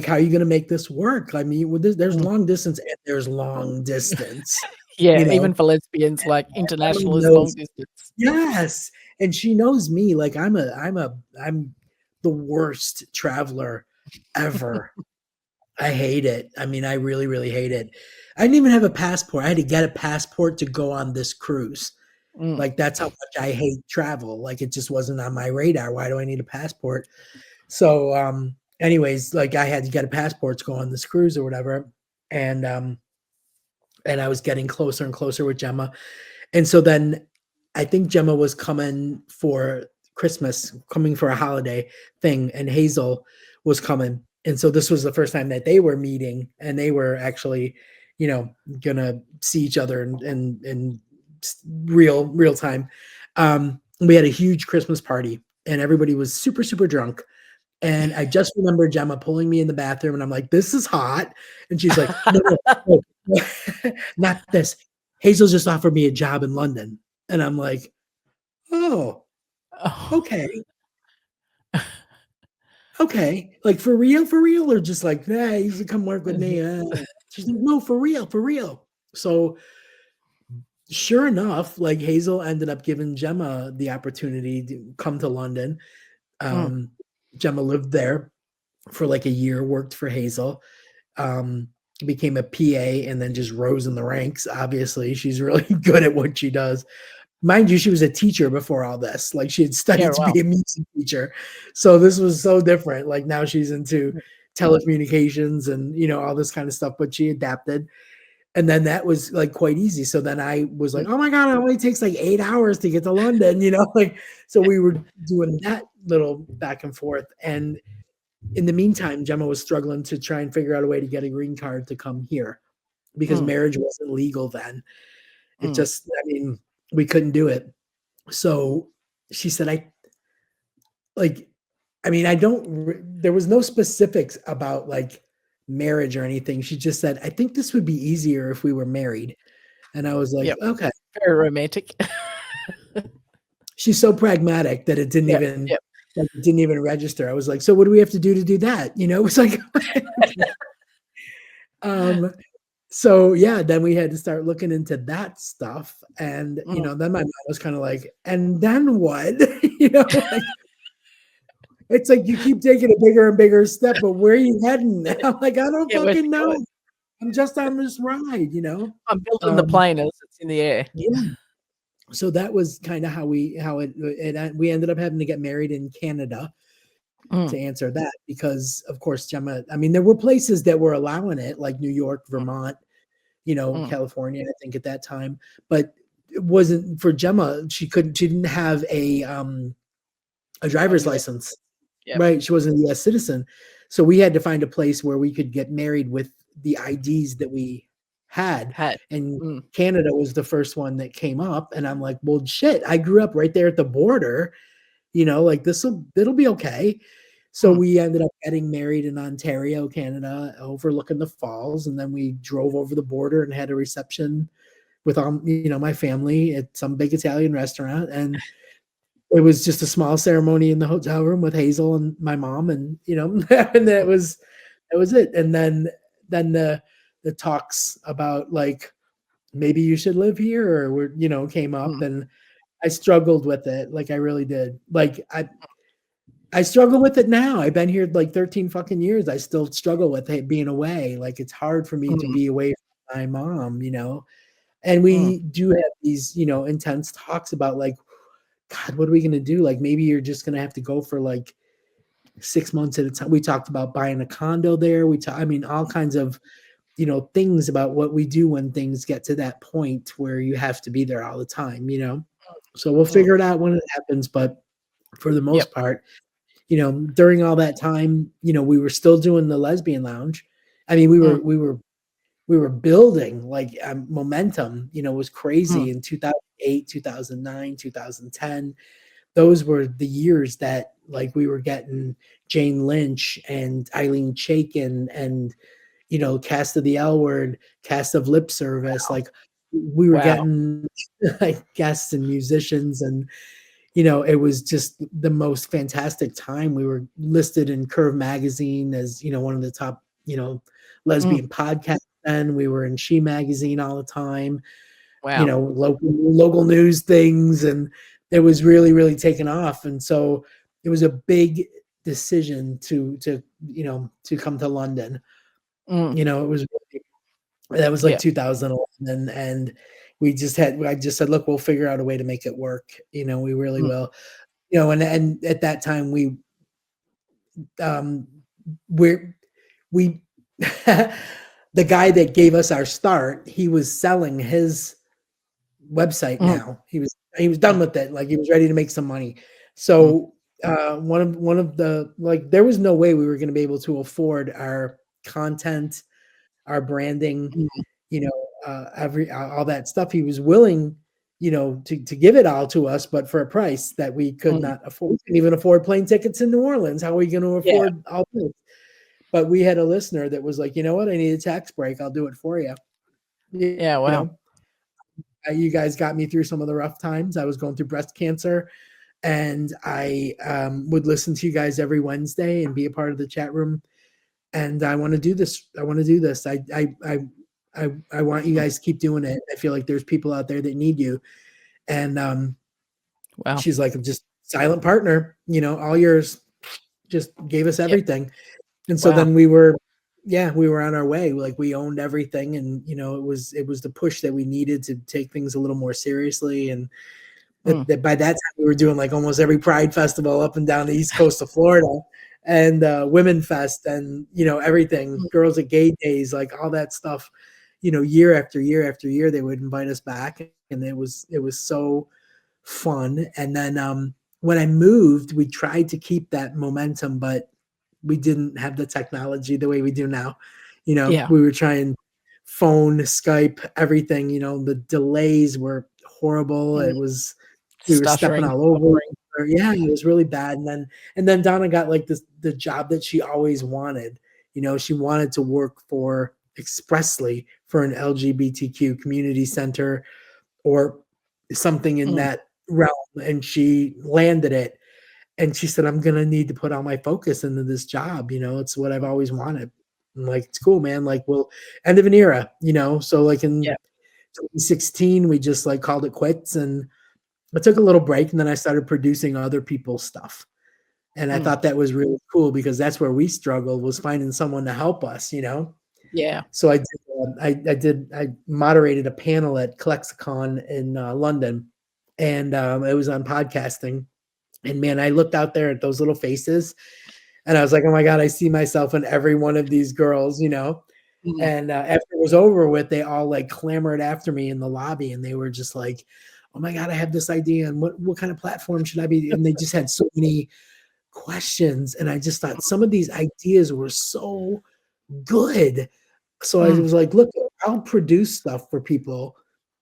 how are you going to make this work? There's long distance and there's long distance. Yeah, even for lesbians, international is long distance. Yes. And she knows me. I'm the worst traveler ever. I hate it. I really, really hate it. I didn't even have a passport. I had to get a passport to go on this cruise. That's how much I hate travel. It just wasn't on my radar. Why do I need a passport? So, anyways, I had to get a passport to go on this cruise or whatever. And I was getting closer and closer with Gemma. And so then I think Gemma was coming for Christmas, coming for a holiday thing, and Hazel was coming. And so this was the first time that they were meeting, and they were actually, gonna see each other in real time. We had a huge Christmas party, and everybody was super, super drunk. And I just remember Gemma pulling me in the bathroom, and I'm like, this is hot. And she's like, no, not this. Hazel just offered me a job in London. And I'm like, oh, okay. Okay. For real, or just you should come work with me. She's like, no, for real. So sure enough, Hazel ended up giving Gemma the opportunity to come to London. Gemma lived there for a year, worked for Hazel, became a PA, and then just rose in the ranks. Obviously, she's really good at what she does. Mind you, she was a teacher before all this. She had studied to be a music teacher. So this was so different. Now she's into telecommunications and, all this kind of stuff, but she adapted. And then that was quite easy. So then I was like, oh my God, it only takes 8 hours to get to London, so we were doing that little back and forth. And in the meantime, Gemma was struggling to try and figure out a way to get a green card to come here because marriage wasn't legal then. It just, we couldn't do it. So she said, there was no specifics about marriage or anything. She just said, I think this would be easier if we were married. And I was like, okay. Very romantic. She's so pragmatic that it didn't even register. I was like, so what do we have to do that? It was so yeah, then we had to start looking into that stuff. And, then my mom was kind of and then what? It's like you keep taking a bigger and bigger step, but where are you heading? I'm like, I don't Yeah, where's fucking it know. going? I'm just on this ride, you know? I'm building the Um, plane as it's in the air. yeah. So that was kind of we ended up having to get married in Canada to Mm, answer that because of course Gemma, I mean, there were places that were allowing it, like New York, mm, Vermont, mm, California, I think at that time, but it wasn't for Gemma. She didn't have a oh, driver's US. license, Yep. right? She wasn't a US citizen. So we had to find a place where we could get married with the IDs that we had. Had. And Mm, Canada was the first one that came up. And I'm like, well, shit, I grew up right there at the border, like it'll be okay. So mm, we ended up getting married in Ontario, Canada, overlooking the falls. And then we drove over the border and had a reception with my family at some big Italian restaurant. And it was just a small ceremony in the hotel room with Hazel and my mom, and and that was it. And then the talks about like maybe you should live here, or came up, mm, and I struggled with it, like I really did. Like I struggle with it now. I've been here like 13 fucking years. I still struggle with it being away. Like it's hard for me to mm, be away from my mom. And mm, we do have these, intense talks about like, God, what are we going to do? Like, maybe you're just going to have to go for like 6 months at a time. We talked about buying a condo there. I mean, all kinds of, things about what we do when things get to that point where you have to be there all the time. So we'll mm. figure it out when it happens. But for the Yep. most part, during all that time, we were still doing the lesbian lounge. I mean, Mm, we were building like momentum, it was mm. crazy in 2008, 2009, 2010. Those were the years that like we were getting Jane Lynch and Eileen Chaikin and cast of the L Word, cast of Lip Service. Like we were Wow. getting like guests and musicians, and it was just the most fantastic time. We were listed in Curve magazine as one of the top Mm, lesbian podcasts. Then we were in She magazine all the time, wow. local news things, and it was really, really taken off. And so it was a big decision to come to London. Mm, It was that was like yeah. 2011, and I just said, look, we'll figure out a way to make it work. We really Mm, will. And at that time um we're we the guy that gave us our start, he was selling his website mm, now. He was done mm, with it. Like he was ready to make some money. mm, So one of the like there was no way we were going to be able to afford our content, our branding, mm, every all that stuff. He was willing, to give it all to us, but for a price that we could mm. not afford. We couldn't even afford plane tickets in New Orleans. How are we going to Yeah. afford all this? But we had a listener that was like, you know what? I need a tax break. I'll do it for you. You Yeah. Wow. know, you guys got me through some of the rough times. I was going through breast cancer, and I would listen to you guys every Wednesday and be a part of the chat room. And I want to do this. I want to do this. I want you Mm, guys to keep doing it. I feel like there's people out there that need you. And wow. she's like, just silent partner, all yours. Just gave us Yep. everything. And so Wow. then we were on our way. Like we owned everything, and it was the push that we needed to take things a little more seriously. And Mm, by that time we were doing like almost every Pride festival up and down the east coast of Florida, and Women Fest, and everything, mm, Girls at Gay Days, like all that stuff. Year after year after year, they would invite us back, and it was so fun. And then when I moved, we tried to keep that momentum, but we didn't have the technology the way we do now. yeah. We were trying phone, Skype, everything. The delays were horrible. Mm, We were stepping stuttering. all over. Buffering. Yeah, it was really bad. And then Donna got like the job that she always wanted. She wanted to work for expressly for an LGBTQ community center or something in Mm, that realm, and she landed it. And she said, I'm gonna need to put all my focus into this job. It's what I've always wanted. I'm like, it's cool, man. Like, well, end of an era. So like in yeah. 2016, we just like called it quits, and I took a little break, and then I started producing other people's stuff. And I thought that was really cool because that's where we struggled, was finding someone to help us, you know? Yeah. So I moderated a panel at Clexicon in London, and it was on podcasting. And man, I looked out there at those little faces, and I was like, "Oh my god, I see myself in every one of these girls," you know. Mm. And after it was over with, they all like clamored after me in the lobby, and they were just like, "Oh my god, I have this idea, and what kind of platform should I be?" And they just had so many questions, and I just thought some of these ideas were so good. So I Mm. was like, "Look, I'll produce stuff for people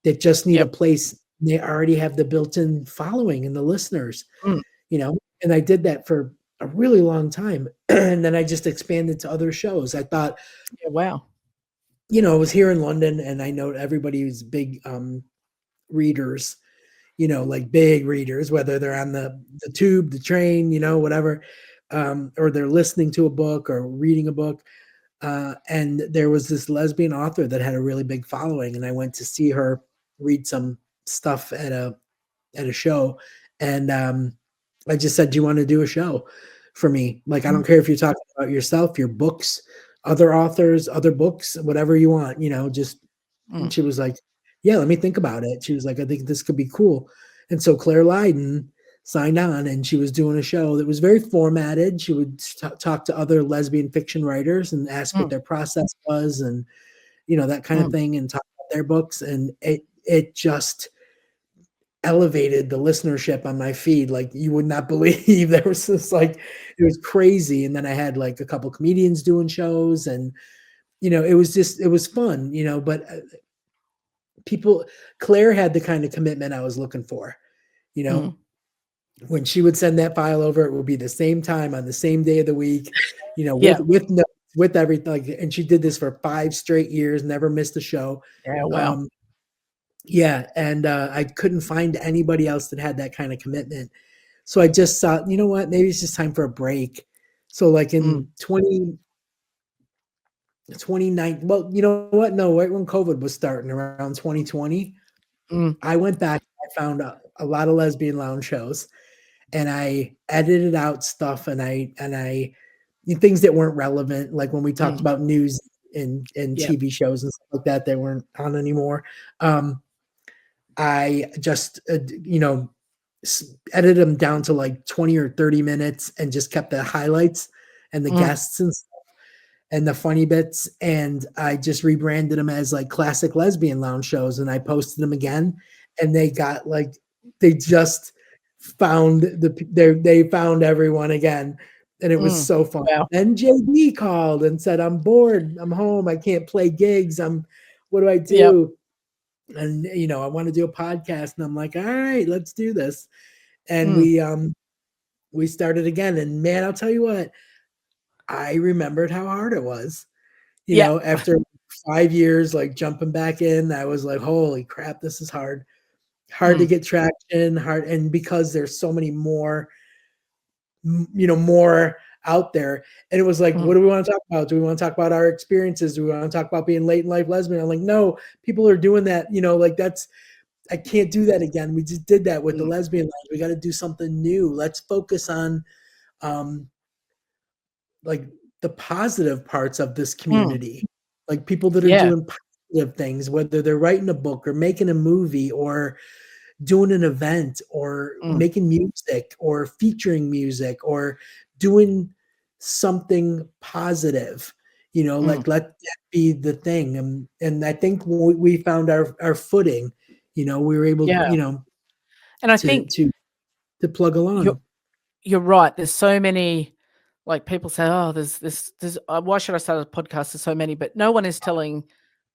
that just need a Yep. place. They already have the built-in following and the listeners," Mm. you know? And I did that for a really long time, and then I just expanded to other shows. I thought, Yeah, wow. you know, I was here in London, and I know everybody who's big, readers, you know, like big readers, whether they're on the tube, the train, you know, whatever, or they're listening to a book or reading a book. And there was this lesbian author that had a really big following, and I went to see her read some stuff at a show, and I just said, "Do you want to do a show for me? Like, I Mm. don't care if you're talking about yourself, your books, other authors, other books, whatever you want, you know, just." And Mm. she was like, "Yeah, let me think about it." She was like, "I think this could be cool." And so Claire Lydon signed on, and she was doing a show that was very formatted. She would talk to other lesbian fiction writers and ask what Mm. their process was, and you know, that kind of Mm. thing, and talk about their books. And it just elevated the listenership on my feed like you would not believe. There was this like, it was crazy. And then I had like a couple comedians doing shows, and you know, it was fun, you know. But people, Claire had the kind of commitment I was looking for, you know. Mm. When she would send that file over, it would be the same time on the same day of the week, you know, Yeah. with notes, with everything. Like, and she did this for 5 straight years, never missed a show. Yeah, wow. Um, yeah, and I couldn't find anybody else that had that kind of commitment. So I just thought, you know what, maybe it's just time for a break. So like Mm. in 29, well, you know what? No, right when COVID was starting around 2020, Mm. I went back, I found a lot of lesbian lounge shows, and I edited out stuff, and I things that weren't relevant, like when we talked Mm. about news and Yep. TV shows and stuff like that that weren't on anymore. I just you know, edited them down to like 20 or 30 minutes and just kept the highlights and the Mm. guests and the funny bits, and I just rebranded them as like classic lesbian lounge shows, and I posted them again, and they got like, they just found they found everyone again, and it was Mm. so fun. Wow. Then JD called and said, "I'm bored. I'm home. I can't play gigs. What do I Yep. do? And you know, I want to do a podcast." And I'm like, "All right, let's do this." And Mm. we started again, and man, I'll tell you what, I remembered how hard it was. You Yep. know, after 5 years, like, jumping back in, I was like, "Holy crap, this is hard." Hard to Mm. get traction, hard, and because there's so many more, you know, more out there, and it was like, Mm. "What do we wanna talk about? Do we wanna talk about our experiences? Do we wanna talk about being late in life lesbian?" I'm like, "No, people are doing that, you know, like, that's I can't do that again. We just did that with the Mm. lesbian lounge. We gotta do something new. Let's focus on, um, like, the positive parts of this Mm. community, like people that are Yeah. doing positive things, whether they're writing a book or making a movie or doing an event or Mm. making music or featuring music or doing something positive, you know, Mm. like let that be the thing. And I think when we found our footing, you know, we were able, Yeah. you know, And I to think to to plug you're along. you're right. There's so many, like, people say, "Oh, there's why should I start a podcast?" There's so many, but no one is telling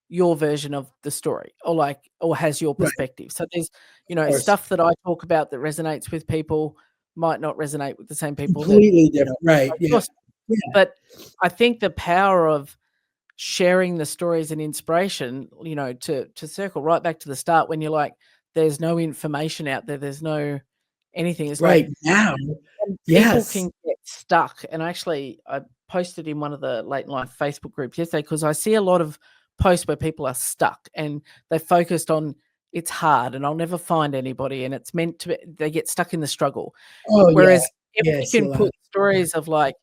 your version of the story, or like, or has your Right. perspective. So there's, Of course. stuff that I talk about that resonates with people might not resonate with the same people that, Completely different. Right. Yeah. yours. Yeah. But I think the power of sharing the stories and inspiration, to circle right back to the start when you're like, there's no information out there, there's no anything. It's like, Right. Now. and people Yes. can get stuck. And actually, I posted in one of the late life Facebook groups yesterday because I see a lot of posts where people are stuck and they focused on it's hard and I'll never find anybody and it's meant to be, they get stuck in the struggle. Oh, yeah. Whereas if we Yes, can you'll have put stories of like,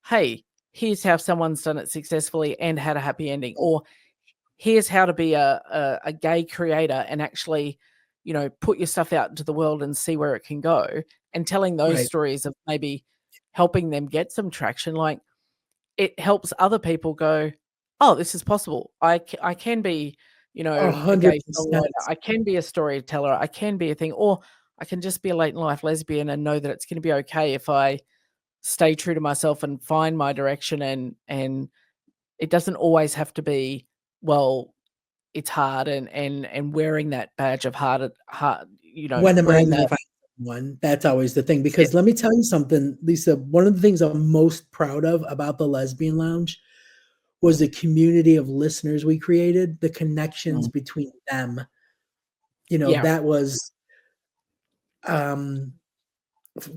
hey, here's how someone's done it successfully and had a happy ending, or here's how to be a gay creator and actually, put your stuff out into the world and see where it can go, and telling those right. stories of maybe helping them get some traction, like it helps other people go, oh, this is possible. I can be, a gay songwriter. 100%. I can be a storyteller. I can be a thing, or I can just be a late in life lesbian and know that it's going to be okay if I stay true to myself and find my direction, and it doesn't always have to be, well, it's hard, and wearing that badge of heart, When am I wearing gonna that. find someone? That's always the thing, Yeah. because let me tell you something, Lisa, one of the things I'm most proud of about the Lesbian Lounge was the community of listeners we created, the connections Mm. between them. Yeah. That was, um,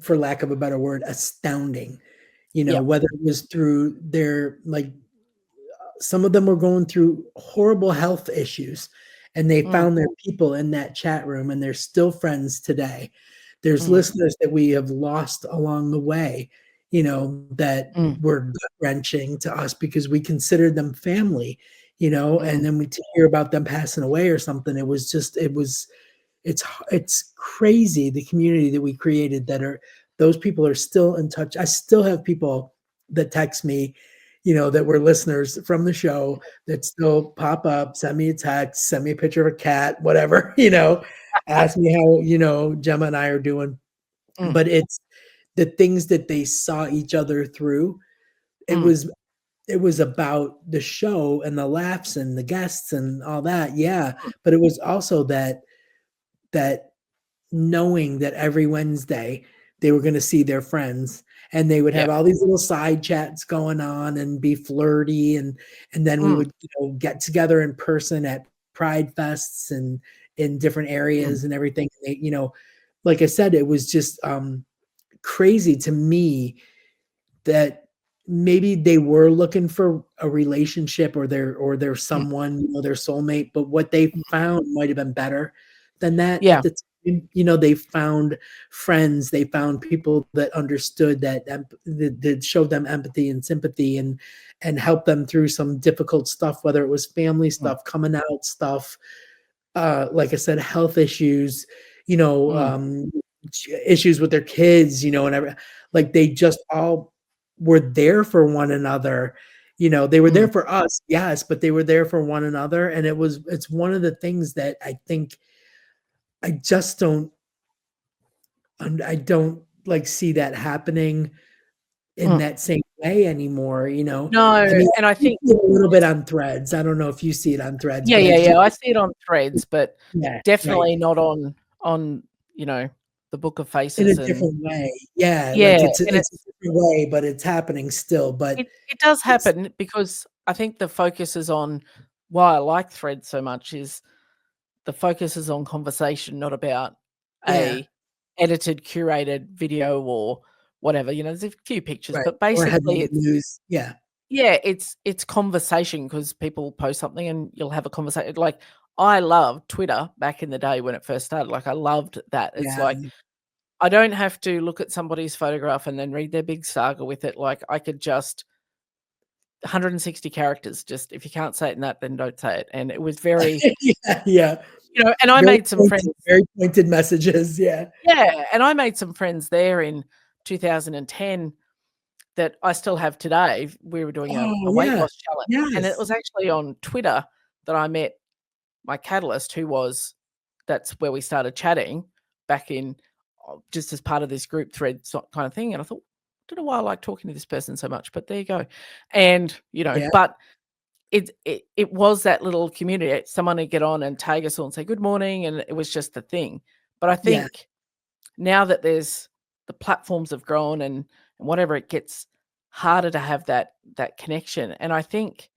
for lack of a better word, astounding. Yeah. Whether it was through their, like, some of them were going through horrible health issues, and they Mm. found their people in that chat room, and they're still friends today. There's Mm. listeners that we have lost along the way, that Mm. were gut-wrenching to us because we considered them family, and Mm. then to hear about them passing away or something, it's crazy, the community that we created, that are those people are still in touch. I still have people that text me, that were listeners from the show, that still pop up, send me a text, send me a picture of a cat, whatever, ask me how, Gemma and I are doing. Mm. But it's the things that they saw each other through. It Mm. was it was about the show and the laughs and the guests and all that. Yeah. Mm. But it was also that knowing that every Wednesday they were going to see their friends, and they would Yeah. have all these little side chats going on and be flirty, and then we Mm. would, get together in person at pride fests and in different Mm. areas and everything. Like I said, it was just crazy to me that maybe they were looking for a relationship, or their Mm. someone, their soulmate, but what they Mm. found might have been better than that at Yeah. the time. They found friends, they found people that understood, that showed them empathy and sympathy, and helped them through some difficult stuff, whether it was family Mm. stuff, coming out stuff, like I said, health issues, Mm. issues with their kids, and like they just all were there for one another. They were there Mm. for us, yes, but they were there for one another. And it's one of the things that I think I just don't like see that happening in Mm. that same way anymore. I No, mean, and I I see think it a little bit on Threads. I don't know if you see it on Threads, yeah, but I yeah, do. yeah, I see it on Threads, but Yeah, right. definitely not on, you know, the Book of In a Faces, and different way. Yeah, yeah, like it's a and it's a different way, but it's happening still, but it does it's happen, because I think the focus is on, why I like Threads so much is the focus is on conversation, not about yeah, a edited, curated video or whatever. There's a few pictures, right. but Or basically headline it's, news. Yeah, yeah, it's conversation, because people post something and you'll have a conversation. Like, I loved Twitter back in the day when it first started. Like, I loved that. It's yeah, like, I don't have to look at somebody's photograph and then read their big saga with it. Like, I could just 160 characters. Just, if you can't say it in that, then don't say it. And it was very, yeah, yeah. and I made some friends. Very pointed messages, yeah. Yeah, and I made some friends there in 2010 that I still have today. We were doing a Oh, weight yeah. loss challenge, and it Yes. was actually on Twitter that I met my catalyst, who was, that's where we started chatting back in, just as part of this group thread kind of thing. And I thought, I don't know why I like talking to this person so much, but there you go. And, Yeah, but it was that little community. Someone would get on and tag us all and say good morning, and it was just the thing. But I yeah, think now that the platforms have grown, and whatever, it gets harder to have that connection. And I think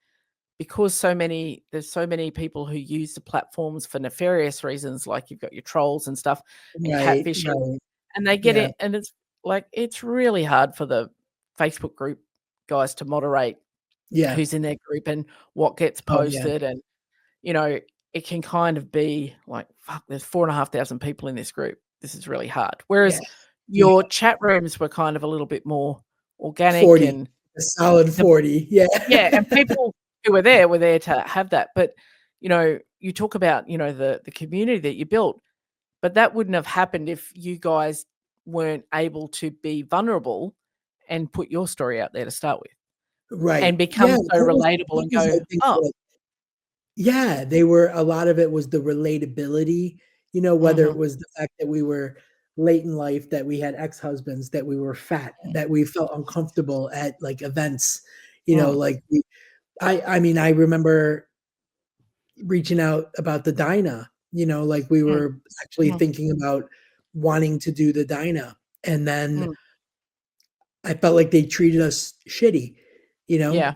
because there's so many people who use the platforms for nefarious reasons, like you've got your trolls and stuff and right, catfishing, right. and they get Yeah, it, and it's like, it's really hard for the Facebook group guys to moderate yeah. who's in their group and what gets Oh, yeah, posted. And you know it can kind of be like, fuck, there's 4,500 people in this group, this is really hard. yeah, Whereas Yeah, your chat rooms were kind of a little bit more organic 40, and a solid the 40. Yeah. yeah, and people who were there to have that. But, you talk about, the community that you built, but that wouldn't have happened if you guys weren't able to be vulnerable and put your story out there to start with Right. and become Yeah, so relatable that and was, go, I think, "Oh, what yeah, they were a lot of it was the relatability, whether it mhm, was the fact that we were late in life, that we had ex-husbands, that we were fat, that we felt uncomfortable at, like, events, mm, like, I mean, I remember reaching out about the Dinah, like, we mm, were actually mhm, thinking about wanting to do the Dinah, and then mm." I felt like they treated us shitty, Yeah.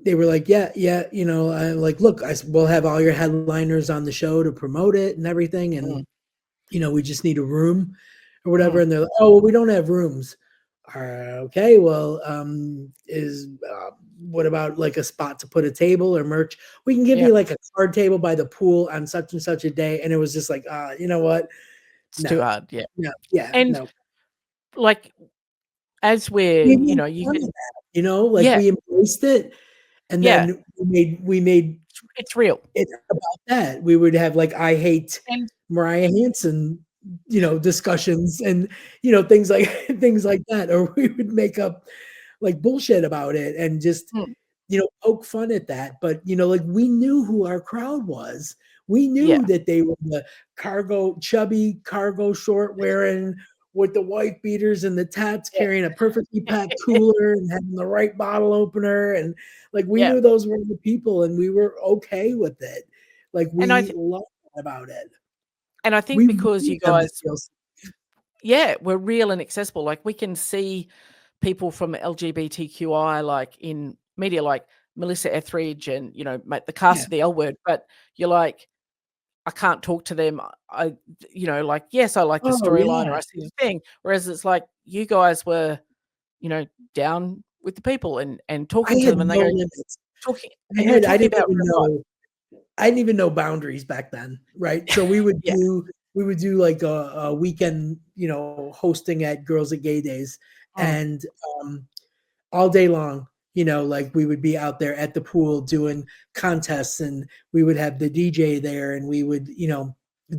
they were like, "Yeah, yeah," like, "Look, we'll have all your headliners on the show to promote it and everything, and, Mm, we just need a room or whatever," mm, and they're like, "Oh, well, we don't have rooms." Okay, well, what about, like, a spot to put a table or merch? We can give yeah. you, like, a card table by the pool on such and such a day, and it was just like, you know what? It's too No. hard, yeah. No, yeah, And, no. like, as we're We made you fun of can that, like, yeah, we embraced it, and yeah, then we made it's real. it's about that. We would have, like, I hate And Mariah Hanson, discussions and, things like things like that, or we would make up, like, bullshit about it and just, mm, poke fun at that, but, like, we knew who our crowd was. We yeah, knew that they were the chubby cargo short wearing with the white beaters and the tats, yeah, carrying a perfectly packed cooler and having the right bottle opener, and, like, we yeah. knew those were the people, and we were okay with it. Like, And I we th loved that about it. and I think We because wanted you them to guys feel s yeah, we're real and accessible, like, we can see people from LGBTQI, like, in media, like Melissa Etheridge and, the cast Yeah. of The L Word, but you're like, I can't talk to them. Like, yes, I like the Oh, storyline or yeah. I see the thing. Whereas it's like you guys were, down with the people and I talking to had them and they no go limits. talking and you're I talking didn't about even real life. know I didn't even know boundaries back then, right? So Yeah. we would do like a weekend, hosting at Girls at Gay Days, Mm, and um, all day long, like we would be out there at the pool doing contests, and we would have the DJ there, and we would,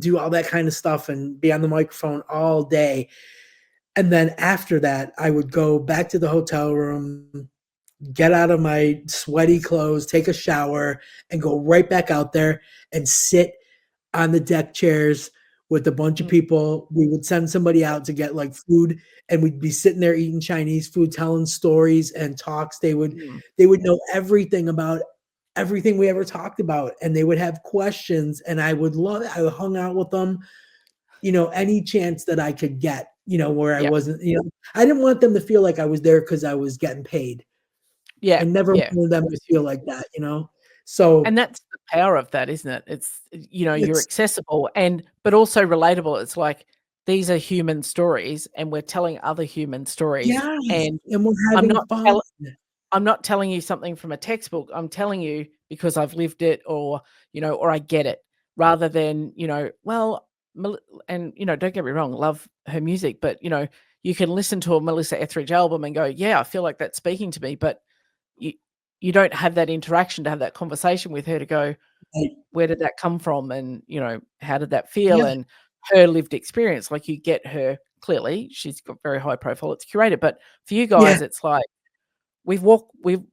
do all that kind of stuff and be on the microphone all day. And then after that, I would go back to the hotel room, get out of my sweaty clothes, take a shower, and go right back out there and sit on the deck chairs with a bunch of mm, people. We would send somebody out to get like food, and we'd be sitting there eating Chinese food, telling stories and talks. mm. They would know everything about everything we ever talked about, and they would have questions, and I would love it. I hung out with them, any chance that I could get, where I Yeah. wasn't, I didn't want them to feel like I was there because I was getting paid. Yeah. I never Yeah. wanted them I'm to with you. feel like that, So, And that's the power of that, isn't it? It's, you're it's accessible and but also relatable. It's like these are human stories and we're telling other human stories yes, and and we're I'm having not fun. tell I'm not telling you something from a textbook. I'm telling you because I've lived it or, or I get it rather than, well, and, don't get me wrong, love her music, but, you can listen to a Melissa Etheridge album and go, yeah, I feel like that's speaking to me. But you, you don't have that interaction to have that conversation with her to go, Like, where did that come from? And, how did that feel? yeah, And her lived experience, like you get her clearly, she's got very high profile, it's curated. But for you yeah, guys, it's like, we've been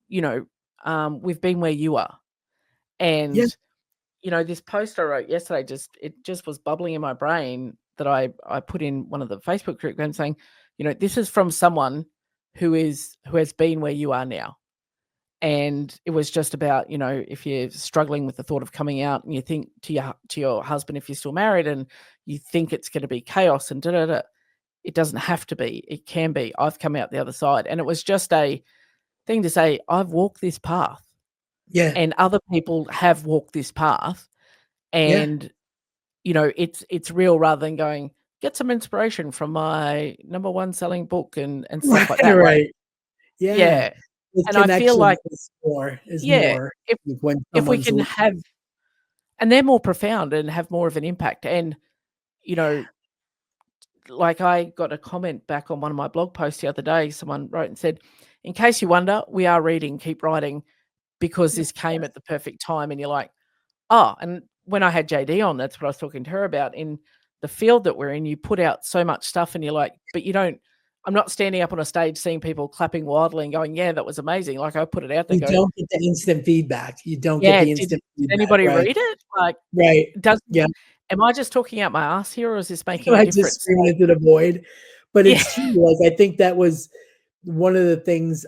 where you are. yeah, And, this post I wrote yesterday it just was bubbling in my brain that I put in one of the Facebook group and saying, this is from someone who has been where you are now. And it was just about, if you're struggling with the thought of coming out and you think to your husband if you're still married and you think it's gonna be chaos and da da da, it doesn't have to be. It can be. I've come out the other side. And it was just a thing to say, I've walked this path yeah, and other people have walked this path. yeah. And, it's real rather than going, get some inspiration from my number one selling book and stuff like Right, that. Like, right. Yeah. yeah. The And I feel connection like, is yeah, more if like when if we someone's can l have and they're more profound and have more of an impact and, you know, like I got a comment back on one of my blog posts the other day. Someone wrote and said, "In case you wonder, we are reading, keep writing, because this came at the perfect time." And you're like, oh, and when I had JD on, that's what I was talking to her about. In the field that we're in, you put out so much stuff and you're like, but you don't, I'm not standing up on a stage seeing people clapping wildly and going, yeah, that was amazing. Like I put it out there, You go, don't get the instant feedback. You don't get yeah, the did instant feedback, anybody right? read it? Like, Right. does Yeah. am I just talking out my ass here, or is this making a I just difference? screaming into the void. But Yeah. it's true. Like I think that was one of the things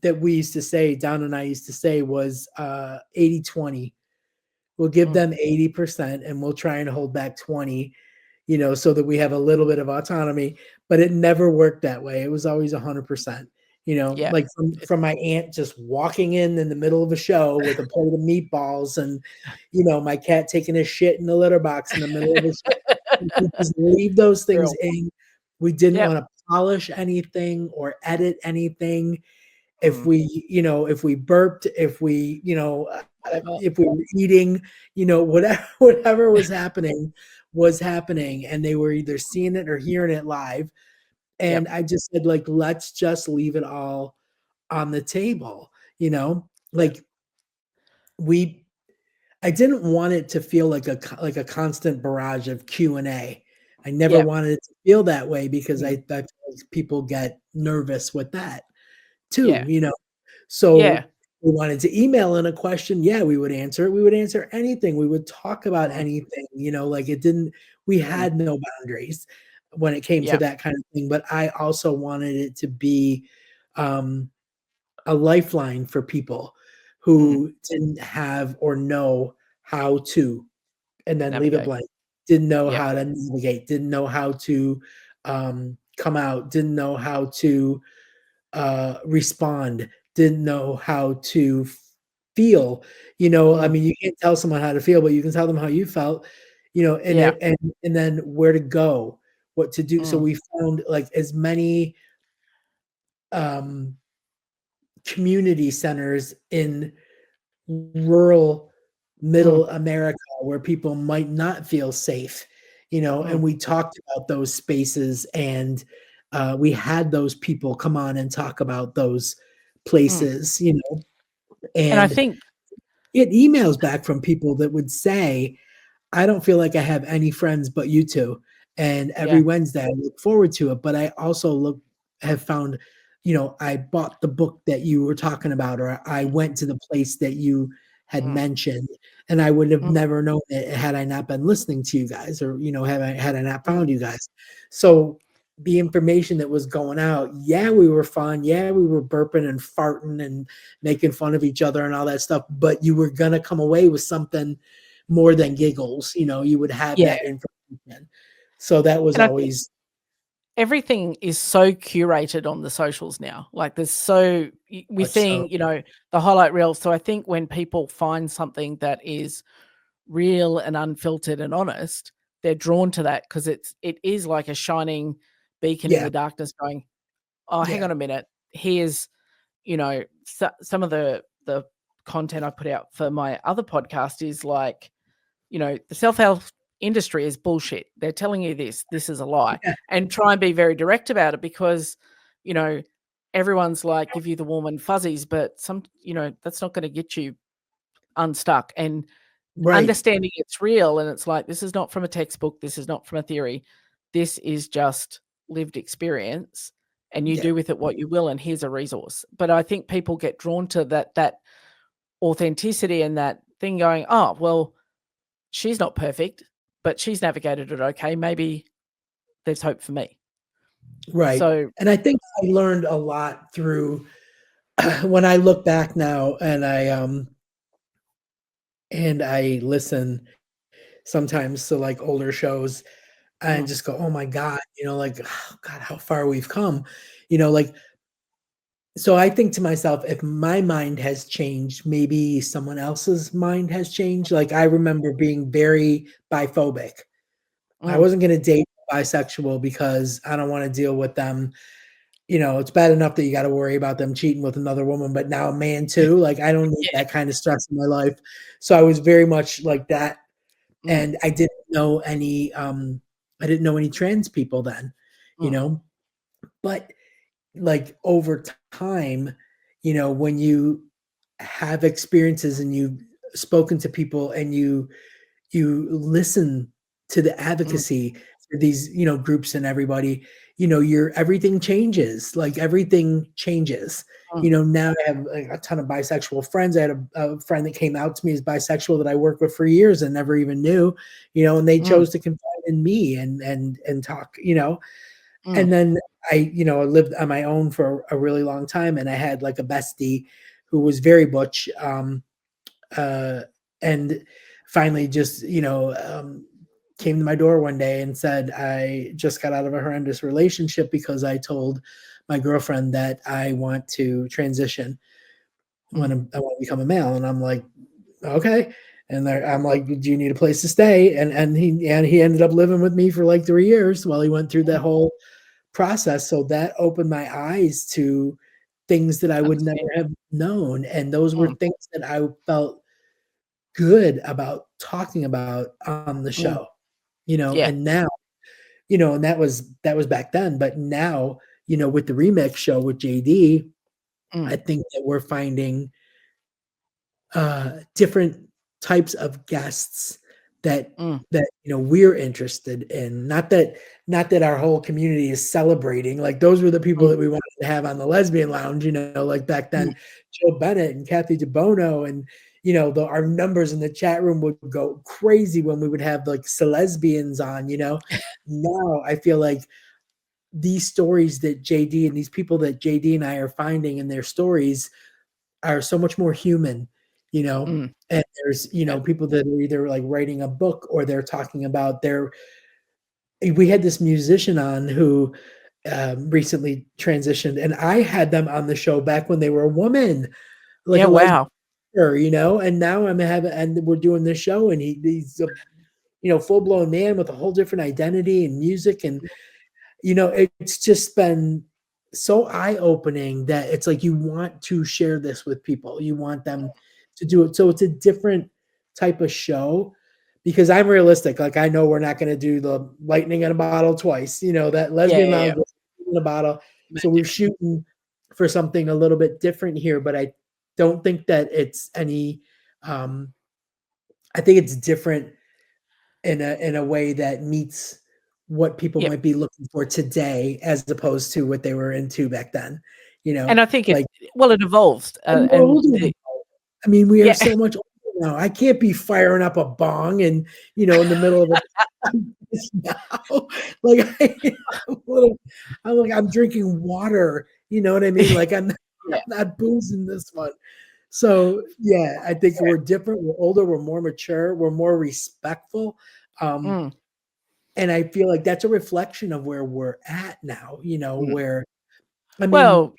that we used to say, Don and I used to say was 80-20. We'll give Mm, them 80% and we'll try and hold back 20, so that we have a little bit of autonomy. But it never worked that way. It was always 100%. yeah. Like from my aunt just walking in the middle of a show with a plate of meatballs and my cat taking a shit in the litter box in the middle of a show. We just leave those things Real. in. We didn't Yep. want to polish anything or edit anything. If Mm, we burped, whatever. if we were eating, whatever was happening, and they were either seeing it or hearing it live. And Yep. I just said, like, let's just leave it all on the table, Yep. like we I didn't want it to feel like a constant barrage of Q&A. I never Yep. wanted it to feel that way because I Mm, feel like people get nervous with that too, yeah. So Yeah. we wanted to email in a question, yeah, we would answer it. We would answer anything. We would talk about Mm, anything, like it didn't we mm, had no boundaries when it came to yep. that kind of thing, but I also wanted it to be um a lifeline for people Mm, who didn't have or know how to, and then leave it navigate. blank. Didn't know Yep. how to navigate, didn't know how to come out, didn't know how to respond, didn't know how to feel. I Mm, mean, you can't tell someone how to feel, but you can tell them how you felt, and yeah. it, and then where to go, what to do. So Mm, we found like as many um, community centers in rural mm, middle America where people might not feel safe, and mm, we talked about those spaces and we had those people come on and talk about those mm. places, And I and think get emails back from people that would say, I don't feel like I have any friends but you two. And every yeah. Wednesday I look forward to it. But I also have found, I bought the book that you were talking about, or I Mm, went to the place that you had mm, mentioned. And I would have mm, never known it had I not been listening to you guys, or, had I not mm, found you guys. So the information that was going out, yeah, we were fun. Yeah, we were burping and farting and making fun of each other and all that stuff. But you were gonna come away with something more than giggles, you would have yeah. that information. So that was And I think always everything is so curated on the socials now. Like there's so we're much so. seeing, the highlight reel. So I think when people find something that is real and unfiltered and honest, they're drawn to that because it is like a shining beacon in Yeah, the darkness going, oh, hang yeah, on a minute. Here's, some of the content I put out for my other podcast is like, the self-help industry is bullshit. They're telling you this is a lie. yeah, And try and be very direct about it because, you know, everyone's like, give you the warm and fuzzies, but that's not going to get you unstuck. And right, understanding it's real and it's like, this is not from a textbook. This is not from a theory. This is just lived experience. And you yeah, do with it what you will. And here's a resource. But I think people get drawn to that authenticity and that thing going, oh, well, she's not perfect, but she's navigated it okay. Maybe there's hope for me. right. So, And I think I learned a lot through when I look back now and I listen sometimes to like older shows and mm, just go, oh my God, like, oh God, how far we've come, like, so I think to myself, if my mind has changed, maybe someone else's mind has changed. Like I remember being very biphobic. I mm, wasn't gonna date bisexual because I don't wanna deal with them. It's bad enough that you gotta worry about them cheating with another woman, but now a man too, like, I don't need yeah, that kind of stress in my life. So I was very much like that, mm, and I didn't know any, I didn't know any trans people then, you Mm, know, but like over time, when you have experiences and you've spoken to people and you listen to the mm, advocacy for these, groups and everybody, your everything changes. Like everything changes. mm, Now I have like a ton of bisexual friends. I had a friend that came out to me as bisexual that I worked with for years and never even knew, and they mm, chose to confide in me and talk, mm, and then I lived on my own for a really long time, and I had like a bestie who was very butch, uh, and finally just came to my door one day and said I just got out of a horrendous relationship because I told my girlfriend that I want to transition when mm, I want to become a male, and I'm like, okay. And I'm like, do you need a place to stay? And he ended up living with me for like 3 years while he went through that mm. whole process. So that opened my eyes to things that I would never Understand. have known. And those were Mm, things that I felt good about talking about on the mm. show, Yeah. and now, and that was back then. But now, with the remix show with JD, I Mm, think that we're finding different types of guests mm, that we're interested in. Not that our whole community is celebrating. Like those were the people mm, that we wanted to have on the Lesbian Lounge. Like back mm. then, Jill Bennett and Kathy DeBono, and our numbers in the chat room would go crazy when we would have like celesbians on. Now I feel like these stories that JD and these people that JD and I are finding in their stories are so much more human, you know. Mm. And there's, Yeah. people that are either like writing a book or they're talking about their we had this musician on who recently transitioned, and I had them on the show back when they were a woman, like Yeah, a lesbian, wow. and now and we're doing this show, and he's a full-blown man with a whole different identity and music, and it's just been so eye-opening that it's like you want to share this with people. You want them to do it. So it's a different type of show because I'm realistic. Like I know we're not going to do the lightning in a bottle twice. That Yeah, Lesbian yeah, yeah. Lounge was in a bottle. So we're Magic. shooting for something a little bit different here, but I don't think that it's any um I think it's different in a way that meets what people Yep. might be looking for today as opposed to what they were into back then, And I think like, it evolves, and we're and older the now. I mean, we are yeah. so much older now. I can't be firing up a bong and, in the middle of a now. Like, I'm drinking water, you know what I mean? Like, I'm Yeah. not boozing this one. So, yeah, I think we're different, we're older, we're more mature, we're more respectful, um, Mm, and I feel like that's a reflection of where we're at now, mm. where I mean, Well,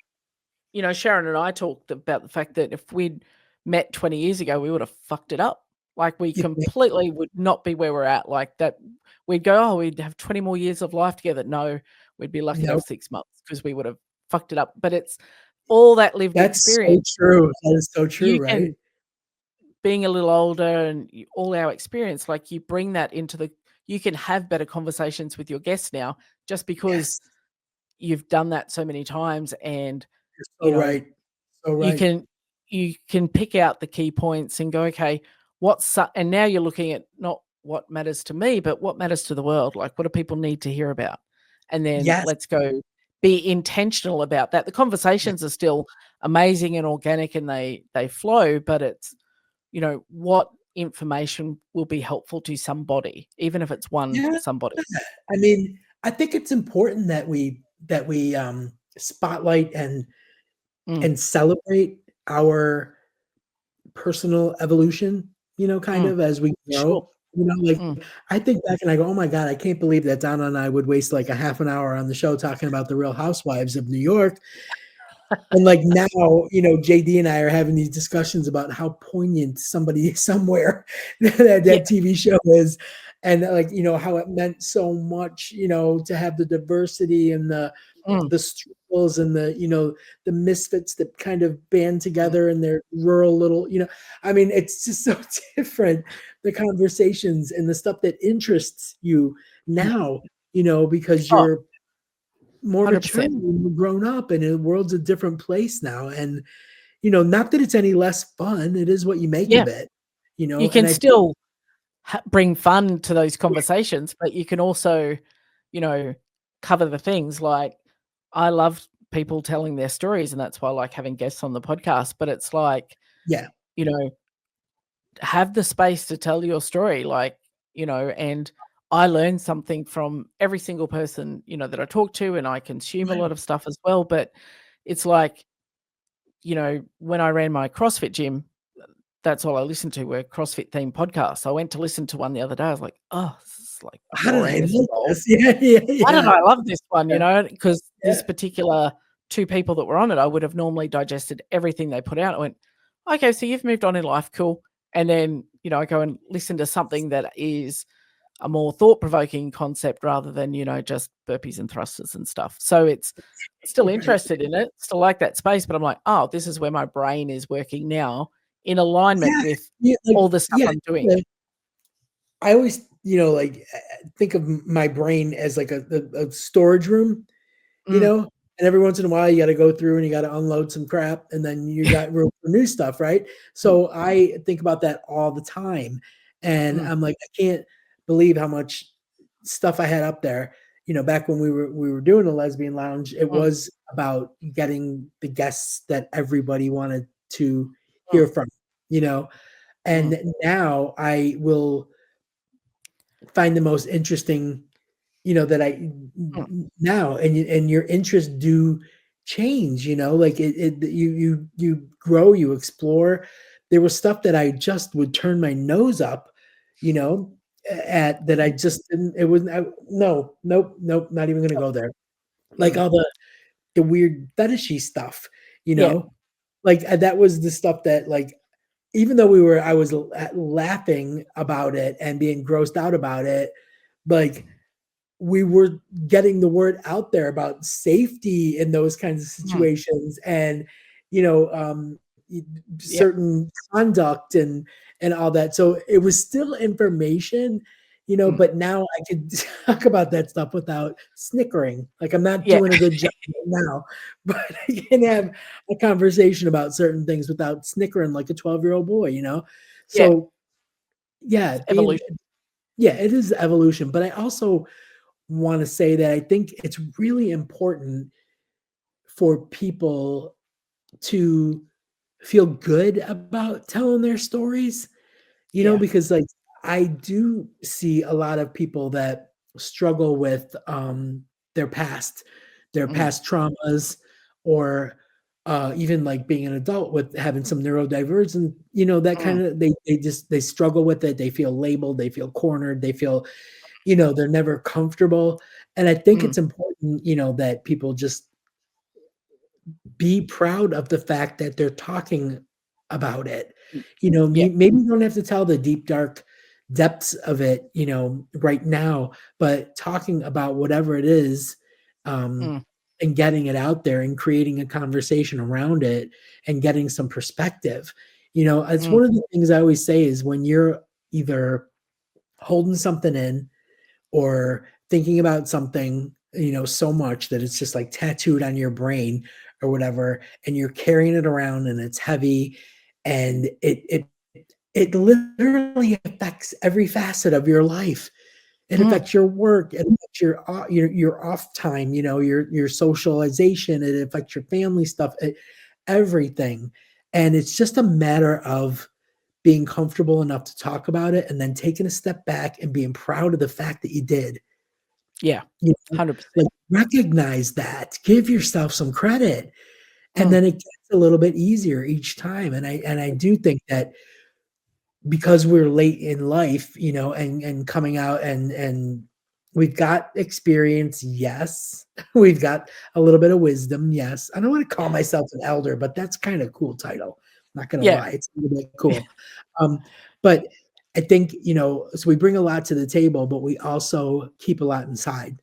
Sharon and I talked about the fact that if we'd met 20 years ago, we would have fucked it up. Like, we you think completely would not be where we're at. Like that, we'd go, oh, we'd have 20 more years of life together. No, we'd be lucky to no, have 6 months because we would have fucked it up. But it's all that lived that's so experience. true. That is so true, You right? can, being a little older and all our experience, like you bring that into you can have better conversations with your guests now just because Yes, you've done that so many times, and you're you so know right. So you right. can you can pick out the key points and go, okay, and now you're looking at not what matters to me, but what matters to the world. Like, what do people need to hear about? And then Yes, let's go be intentional about that. The yes, conversations are still amazing and organic, and they flow, but it's, what information will be helpful to somebody, even if it's one yeah. somebody. I mean, I think it's important that we spotlight Mm, and celebrate our personal evolution, kind mm, of as we sure. grow. Like Mm, I think back and I go, "Oh my god, I can't believe that Donna and I would waste like a half an hour on the show talking about the Real Housewives of New York." And like now, JD and I are having these discussions about how poignant somebody somewhere yeah. that TV show is, and like how it meant so much, to have the diversity and Mm, the struggles and the misfits that kind of band mm, together in their rural little, I mean, it's just so different, the conversations and the stuff that interests you mm, now. because Oh, you're more mature, 100%. and grown up, and the world's a different place now. And, not that it's any less fun. It is what you make Yeah. of it, You and can I still bring fun to those conversations, but you can also, you know, cover the things like I love people telling their stories, and that's why I like having guests on the podcast. But it's like, yeah, you know, have the space to tell your story, like, and I learn something from every single person, that I talk to, and I consume a lot right. of stuff as well. But it's like, when I ran my CrossFit gym, that's all I listened to were CrossFit themed podcasts. I went to listen to one the other day. I was like, oh, this is like How did I boring. This is know old. this? Yeah, yeah, Why did yeah, I love this one? yeah, Because this yeah. particular two people that were on it, I would have normally digested everything they put out. I went, okay, so you've moved on in life, cool. And then, I go and listen to something that is a more thought-provoking concept rather than, just burpees and thrusters and stuff. So it's still Right. interested in it, still like that space, but I'm like, oh, this is where my brain is working now in alignment Yeah, with yeah, like, all the stuff yeah, I'm doing. yeah. I always, think of my brain as like a storage room, Mm, and every once in a while you gotta go through and you gotta unload some crap, and then you got room for new stuff, right? So I think about that all the time, and mm, I'm like, I can't believe how much stuff I had up there. Back when we were doing the Lesbian Lounge, it mm, was about getting the guests that everybody wanted to mm, hear from, you know? mm, And now I will find the most interesting, that I mm, now, and your interests do change, like you grow, you explore. There was stuff that I just would turn my nose up, you know, at that I just didn't. It wasn't. No, nope, nope, not even gonna go there. Like mm. all the weird fetishy stuff, you Yeah. know, like that was the stuff that like even though I was laughing about it and being grossed out about it, like we were getting the word out there about safety in those kinds of Mm, situations, and you know um yeah. certain conduct and all that. So it was still information, Mm, but now I could talk about that stuff without snickering. Like I'm not yeah. doing a good job now, but I can have a conversation about certain things without snickering like a 12-year-old boy. Yeah. So yeah, It's evolution. it is evolution, but I also want to say that I think it's really important for people to feel good about telling their stories, Yeah. because like I do see a lot of people that struggle with their past, their Mm, past traumas, or even like being an adult with having some neurodivergence, that mm, kind of they struggle with it. They feel labeled, they feel cornered, they feel they're never comfortable. And I think mm, it's important, that people just be proud of the fact that they're talking about it. mm. Yeah. Maybe you don't have to tell the deep, dark depths of it, right now, but talking about whatever it is, um, Mm, and getting it out there and creating a conversation around it and getting some perspective. It's mm, one of the things I always say is when you're either holding something in or thinking about something, so much that it's just like tattooed on your brain or whatever, and you're carrying it around and it's heavy, and it literally affects every facet of your life. It mm, affects your work, it affects your off time, your socialization, it affects your family stuff, everything. And it's just a matter of being comfortable enough to talk about it and then taking a step back and being proud of the fact that you did. yeah. You know, 100%. like, recognize that, give yourself some credit, and Mm, then it gets a little bit easier each time. And I do think that because we're late in life, and coming out, and we've got experience, yes. We've got a little bit of wisdom, yes. I don't wanna call myself an elder, but that's kinda a cool title, not gonna yeah. lie, it's a little bit cool. Um, but I think, so we bring a lot to the table, but we also keep a lot inside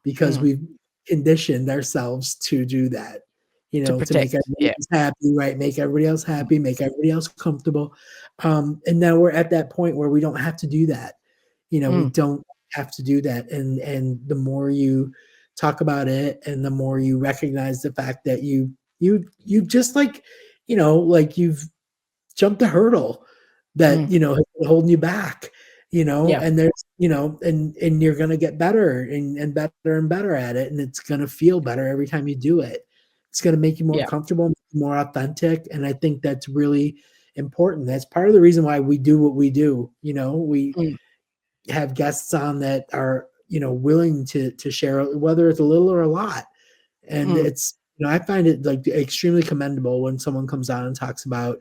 because Mm, we've conditioned ourselves to do that, to to make protect. everybody Yeah. else happy, right? Make everybody else Mm, happy, make everybody else comfortable. And now we're at that point where we don't have to do that. We mm, don't have to do that. And the more you talk about it, and the more you recognize the fact that you just like, like you've jumped the hurdle that, Mm. has been holding you back, Yeah. and there's, and you're gonna get better and better and better at it, and it's gonna feel better every time you do it. It's gonna make you more Yeah. comfortable, more authentic, and I think that's really important. That's part of the reason why we do what we do. We Mm. have guests on that are, willing to share, whether it's a little or a lot. And Mm. it's, I find it like extremely commendable when someone comes on and talks about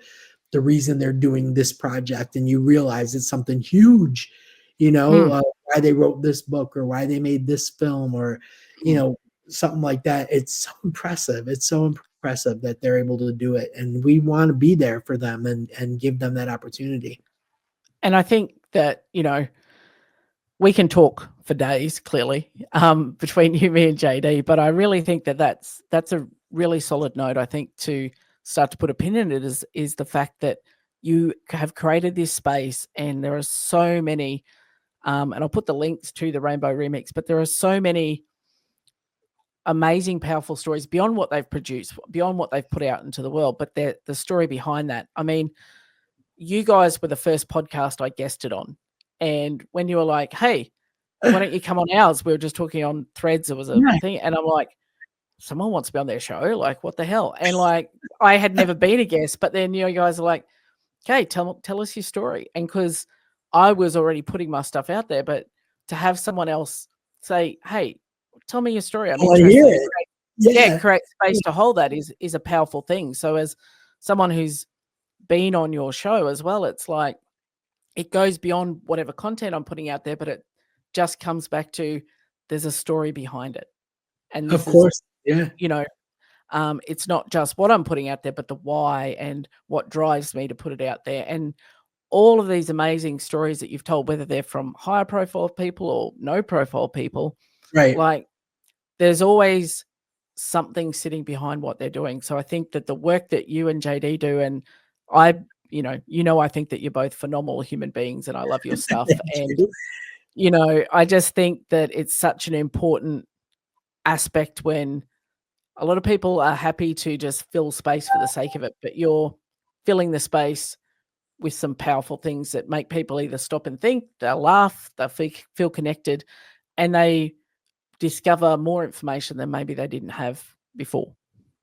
the reason they're doing this project, and you realize it's something huge, Mm. why they wrote this book, or why they made this film, or, Mm. something like that. It's so impressive. It's so impressive that they're able to do it. And we want to be there for them and give them that opportunity. And I think that, we can talk for days, clearly, between you, me, and JD. But I really think that that's a really solid note. I think to start to put a pin in it is the fact that you have created this space, and there are so many. And I'll put the links to the Rainbow Remix, but there are so many amazing, powerful stories beyond what they've produced, beyond what they've put out into the world. But the story behind that. I mean, you guys were the first podcast I guested on, and when you were like, "Hey, why don't you come on ours?" We were just talking on Threads. It was a Yeah. thing, and I'm like, "Someone wants to be on their show? Like, what the hell?" And like, I had never been a guest, but then you guys are like, "Okay, tell us your story." And because I was already putting my stuff out there, but to have someone else say, "Hey, tell me your story. I'm I want to hear interested," and it. Yeah. create space to hold that is a powerful thing. So as someone who's been on your show as well, it's like it goes beyond whatever content I'm putting out there, but it just comes back to there's a story behind it. And Of this is, course. Yeah. it's not just what I'm putting out there, but the why and what drives me to put it out there. And all of these amazing stories that you've told, whether they're from higher profile people or no profile people, Right. like there's always something sitting behind what they're doing. So I think that the work that you and JD do, and I, I think that you're both phenomenal human beings, and I love your stuff. Thank And, you. I just think that it's such an important aspect when a lot of people are happy to just fill space for the sake of it, but you're filling the space with some powerful things that make people either stop and think, they'll laugh, they'll feel connected, and they discover more information than maybe they didn't have before.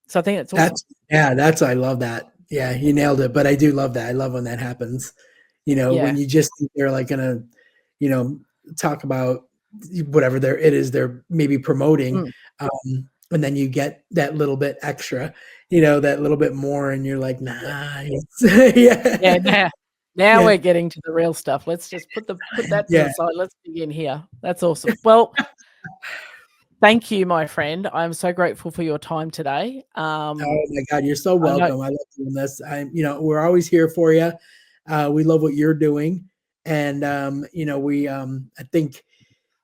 So I think it's awesome. I love that. Yeah, you nailed it. But I do love that. I love when that happens. When Yeah. you just think they're like gonna, you know, talk about whatever they're maybe promoting, Mm. and then you get that little bit extra, that little bit more, and you're like, Yeah. nice. Yeah, Yeah. now Yeah. we're getting to the real stuff. Let's just put that to the Yeah. side. Let's begin here. That's awesome. Well, thank you, my friend. I'm so grateful for your time today. Oh my God, you're so I know. welcome. I love doing this. We're always here for you. We love what you're doing, and I think,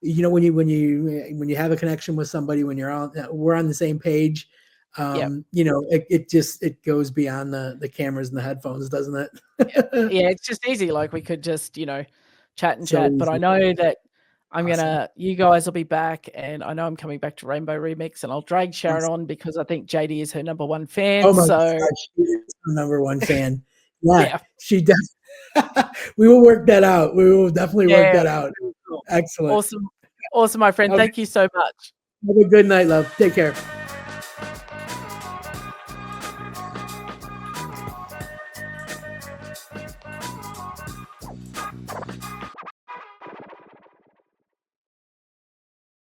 when you have a connection with somebody, when we're on the same page. Yeah. It goes beyond the cameras and the headphones, doesn't it? Yeah. Yeah, it's just easy. Like we could just, chat and So chat. But I easy. know that Awesome. you guys will be back, and I know I'm coming back to Rainbow Remix, and I'll drag Sharon on because I think JD is her number one fan. Oh my So God, she is the number one fan. Yeah, yeah. she does. We will work that out. We will definitely work Yeah. that out. Cool. Excellent. Awesome. Awesome, my friend. Okay. Thank you so much. Have a good night, love. Take care.